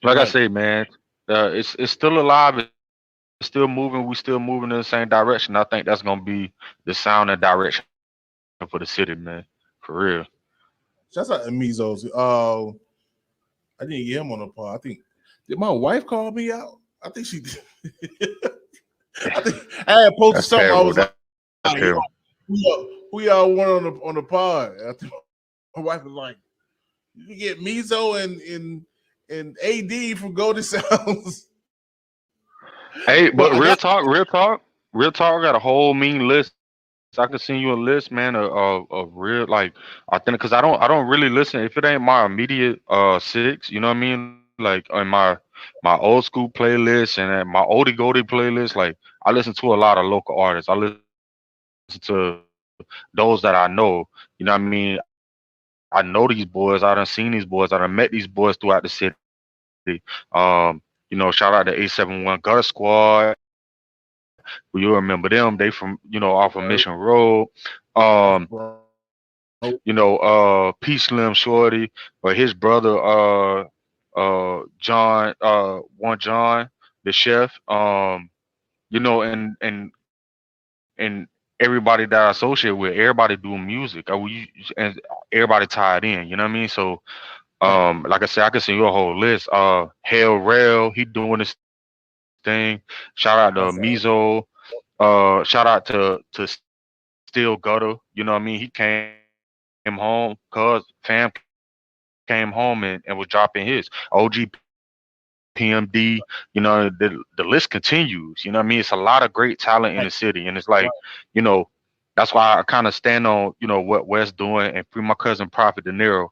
like I say, man, it's still alive. It's still moving. We still moving in the same direction. I think that's gonna be the sound and direction for the city, man. For real. Shouts out to Mizos. I didn't get him on the pod. I think, did my wife call me out? I think she did. I think I had posted something. Terrible. I was like, who y'all want on the pod? I think my wife was like, you get Mizo and AD from Golden Sounds. Hey, but real talk, I got a whole mean list. So I can send you a list, man, of real, like, authentic, because I don't really listen if it ain't my immediate six, you know what I mean? Like on my old school playlist and my oldie goldie playlist, like I listen to a lot of local artists. I listen to those that I know, you know what I mean? I know these boys, I done seen these boys, I done met these boys throughout the city. Shout out to 871 Gutter Squad. You remember them? They from off of Mission Road. P Slim Shorty or his brother John John the chef. And everybody that I associate with, everybody doing music. And everybody tied in. You know what I mean? So like I said, I can send you a whole list. Hell Rail, he doing this thing. Shout out to Mizo. Shout out to Steel Gutter. You know what I mean? He came home, cuz fam came home and was dropping his OG PMD. The list continues. You know what I mean? It's a lot of great talent in the city, and it's like, the that's why I kind of stand on, you know, what Wes doing and free my cousin Prophet De Niro.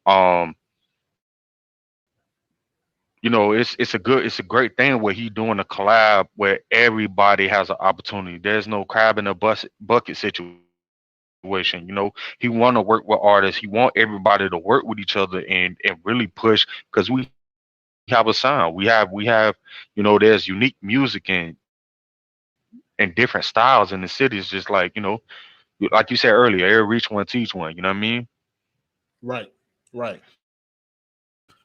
Um, you know, it's a great thing where he doing a collab where everybody has an opportunity. There's no crab in a bucket situation. You know, he want to work with artists. He want everybody to work with each other and really push, because we have a sound. We have, you know, there's unique music and different styles in the city. It's just like, you know, like you said earlier, every reach one, teach one. You know what I mean? Right.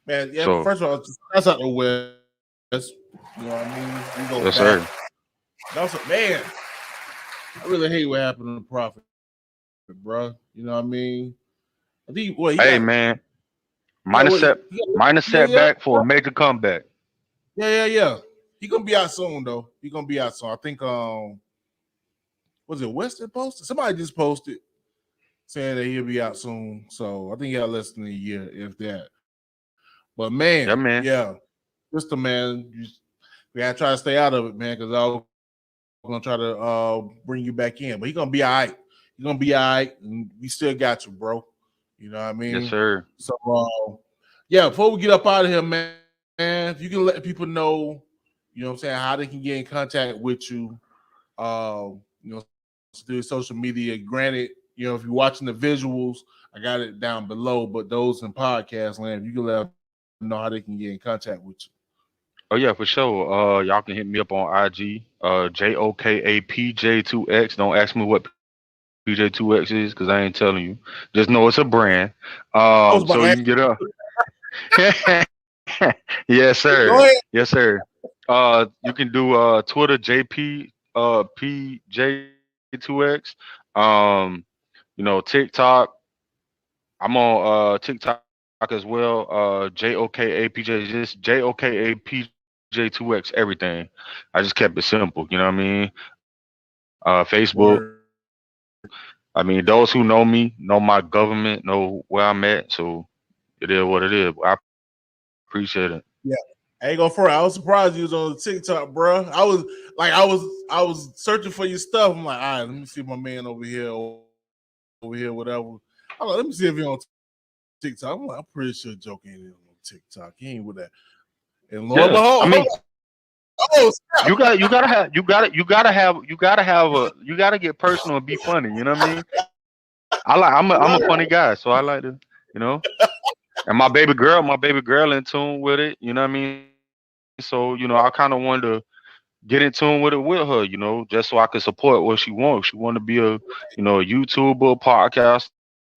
Man, yeah, So, first of all, that's not the West. You know what I mean? We go yes, back. sir. That's man. I really hate what happened to the Prophet, bro. You know what I mean? I think Hey, man, minus setback for a major comeback. Yeah. He gonna be out soon though. He gonna be out soon. I think was it Weston posted? Somebody just posted saying that he'll be out soon. So I think he got less than a year, if that. But man, Yeah, man. yeah, just the man. We gotta try to stay out of it, man, because I'm gonna try to bring you back in. But he's gonna be all right. He's gonna be all right, and we still got you, bro. You know what I mean? Yes, sir. So yeah, before we get up out of here, man, if you can let people know, you know what I'm saying, how they can get in contact with you, you know, through social media. Granted, you know, if you're watching the visuals, I got it down below, but those in podcast land, if you can let them know how they can get in contact with you. Oh yeah, for sure. Y'all can hit me up on IG, JokaPJ2x. Don't ask me what PJ2x is, because I ain't telling you. Just know it's a brand. So you can get up. Yes, sir. Yes, sir. You can do Twitter PJ2x. You know, TikTok. I'm on TikTok as well. JokaPJ, just JokaPJ2x, everything. I just kept it simple, you know what I mean? Facebook. Word. I mean, those who know me, know my government, know where I'm at. So it is what it is. I appreciate it. Yeah. I ain't gonna front. I was surprised you was on the TikTok, bro. I was searching for your stuff. I'm like, all right, let me see my man over here, whatever. I'm like, let me see if he's on TikTok. I'm like, I'm pretty sure Joke ain't on TikTok. He ain't with that. And Lord behold, I mean, snap. you gotta get personal and be funny. You know what I mean? I'm a funny guy, so I like to, you know. And my baby girl in tune with it. You know what I mean? So, you know, I kind of wanted to get in tune with it with her, you know, just so I could support what she wants. She want to be a, you know, a YouTuber, podcast,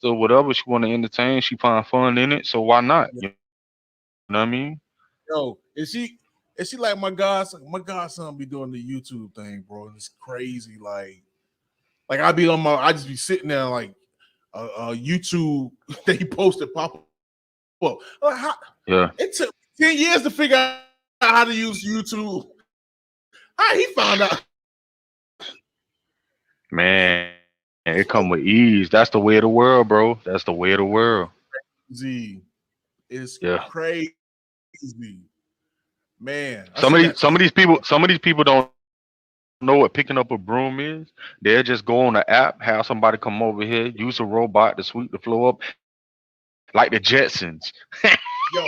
or whatever. She want to entertain. She find fun in it, so why not? You know what I mean? Yo, is she like my godson? My godson be doing the YouTube thing, bro. It's crazy. Like I just be sitting there like YouTube that he posted pop up. Like, Yeah. It took 10 years to figure out how to use YouTube. How he found out? Man, it come with ease. That's the way of the world, bro. That's the way of the world. It's crazy. Man. Some of these people don't know what picking up a broom is. They'll just go on the app, have somebody come over here, use a robot to sweep the floor up, like the Jetsons. Yo,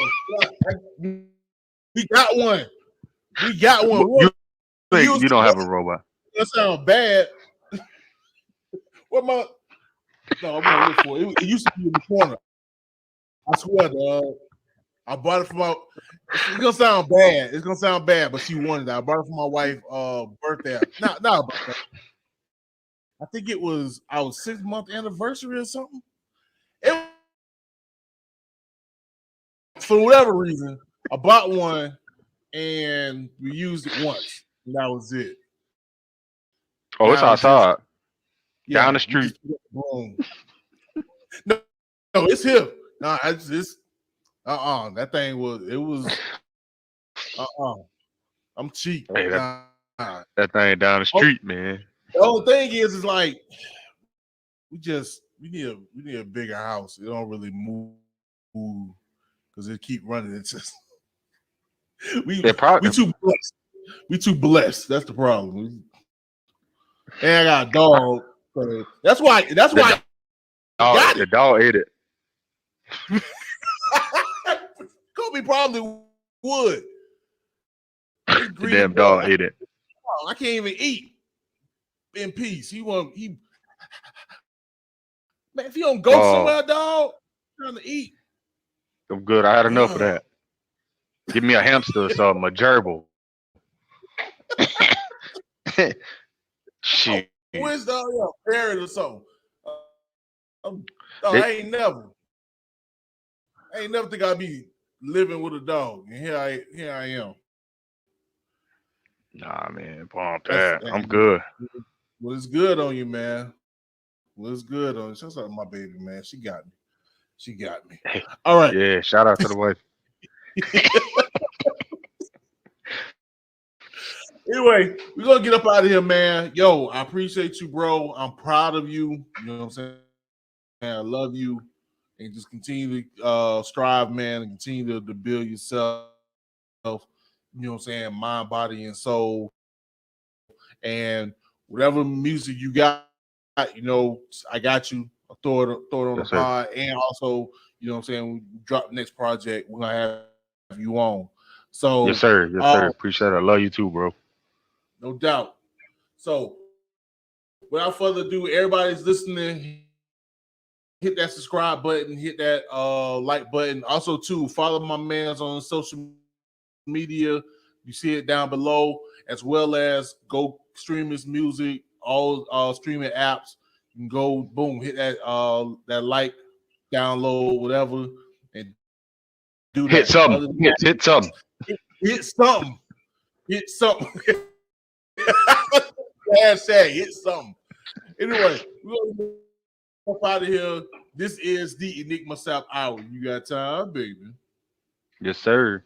we got one. You don't have a robot. That sounds bad. What my? No, I'm gonna look for it. It used to be in the corner. I swear, dog. I bought it for my. It's gonna sound bad. It's gonna sound bad, but she wanted it. I bought it for my wife's birthday. Not birthday. I think it was our 6-month anniversary or something. For whatever reason, I bought one and we used it once. And that was it. Oh, it's outside. Down the street. No, it's him. No, that thing was I'm cheap. Hey, that thing down the street, man. The whole thing is like we need a bigger house. It don't really move because it keep running. It's just we too blessed. We too blessed. That's the problem. And I got a dog. That's why. The dog ate it. Kobe probably would. The damn dog ate it. I can't even eat in peace. Man, if you don't go somewhere, dog, trying to eat. I'm good. I had enough of that. Give me a hamster or something, a gerbil. Shit. Where's the parrot or something? I ain't never think I'd be living with a dog, and here I am. Nah, man, bump that. I'm good. Well, it's good on you, man. Well, it's good on you. Shout out to my baby, man. She got me. All right. Yeah, shout out to the wife. Anyway, we're gonna get up out of here, man. Yo, I appreciate you, bro. I'm proud of you. You know what I'm saying? I love you. And just continue to strive, man, and continue to build yourself. You know what I'm saying? Mind, body, and soul. And whatever music you got, you know, I got you. I'll throw it on the pod. And also, you know what I'm saying, when we drop the next project, we're gonna have you on. So yes, sir. Yes, sir. Appreciate it. I love you too, bro. No doubt. So without further ado, everybody's listening. Hit that subscribe button, hit that like button. Also, too, follow my mans on social media. You see it down below, as well as go stream his music, all streaming apps. You can go, boom, hit that like, download, whatever, and do that. Hit something. Hit something. Hit something. Hit something. Hashtag hit something. Anyway, we're going to up out of here. This is the Enigma Sept Hour. You got time, baby? Yes, sir.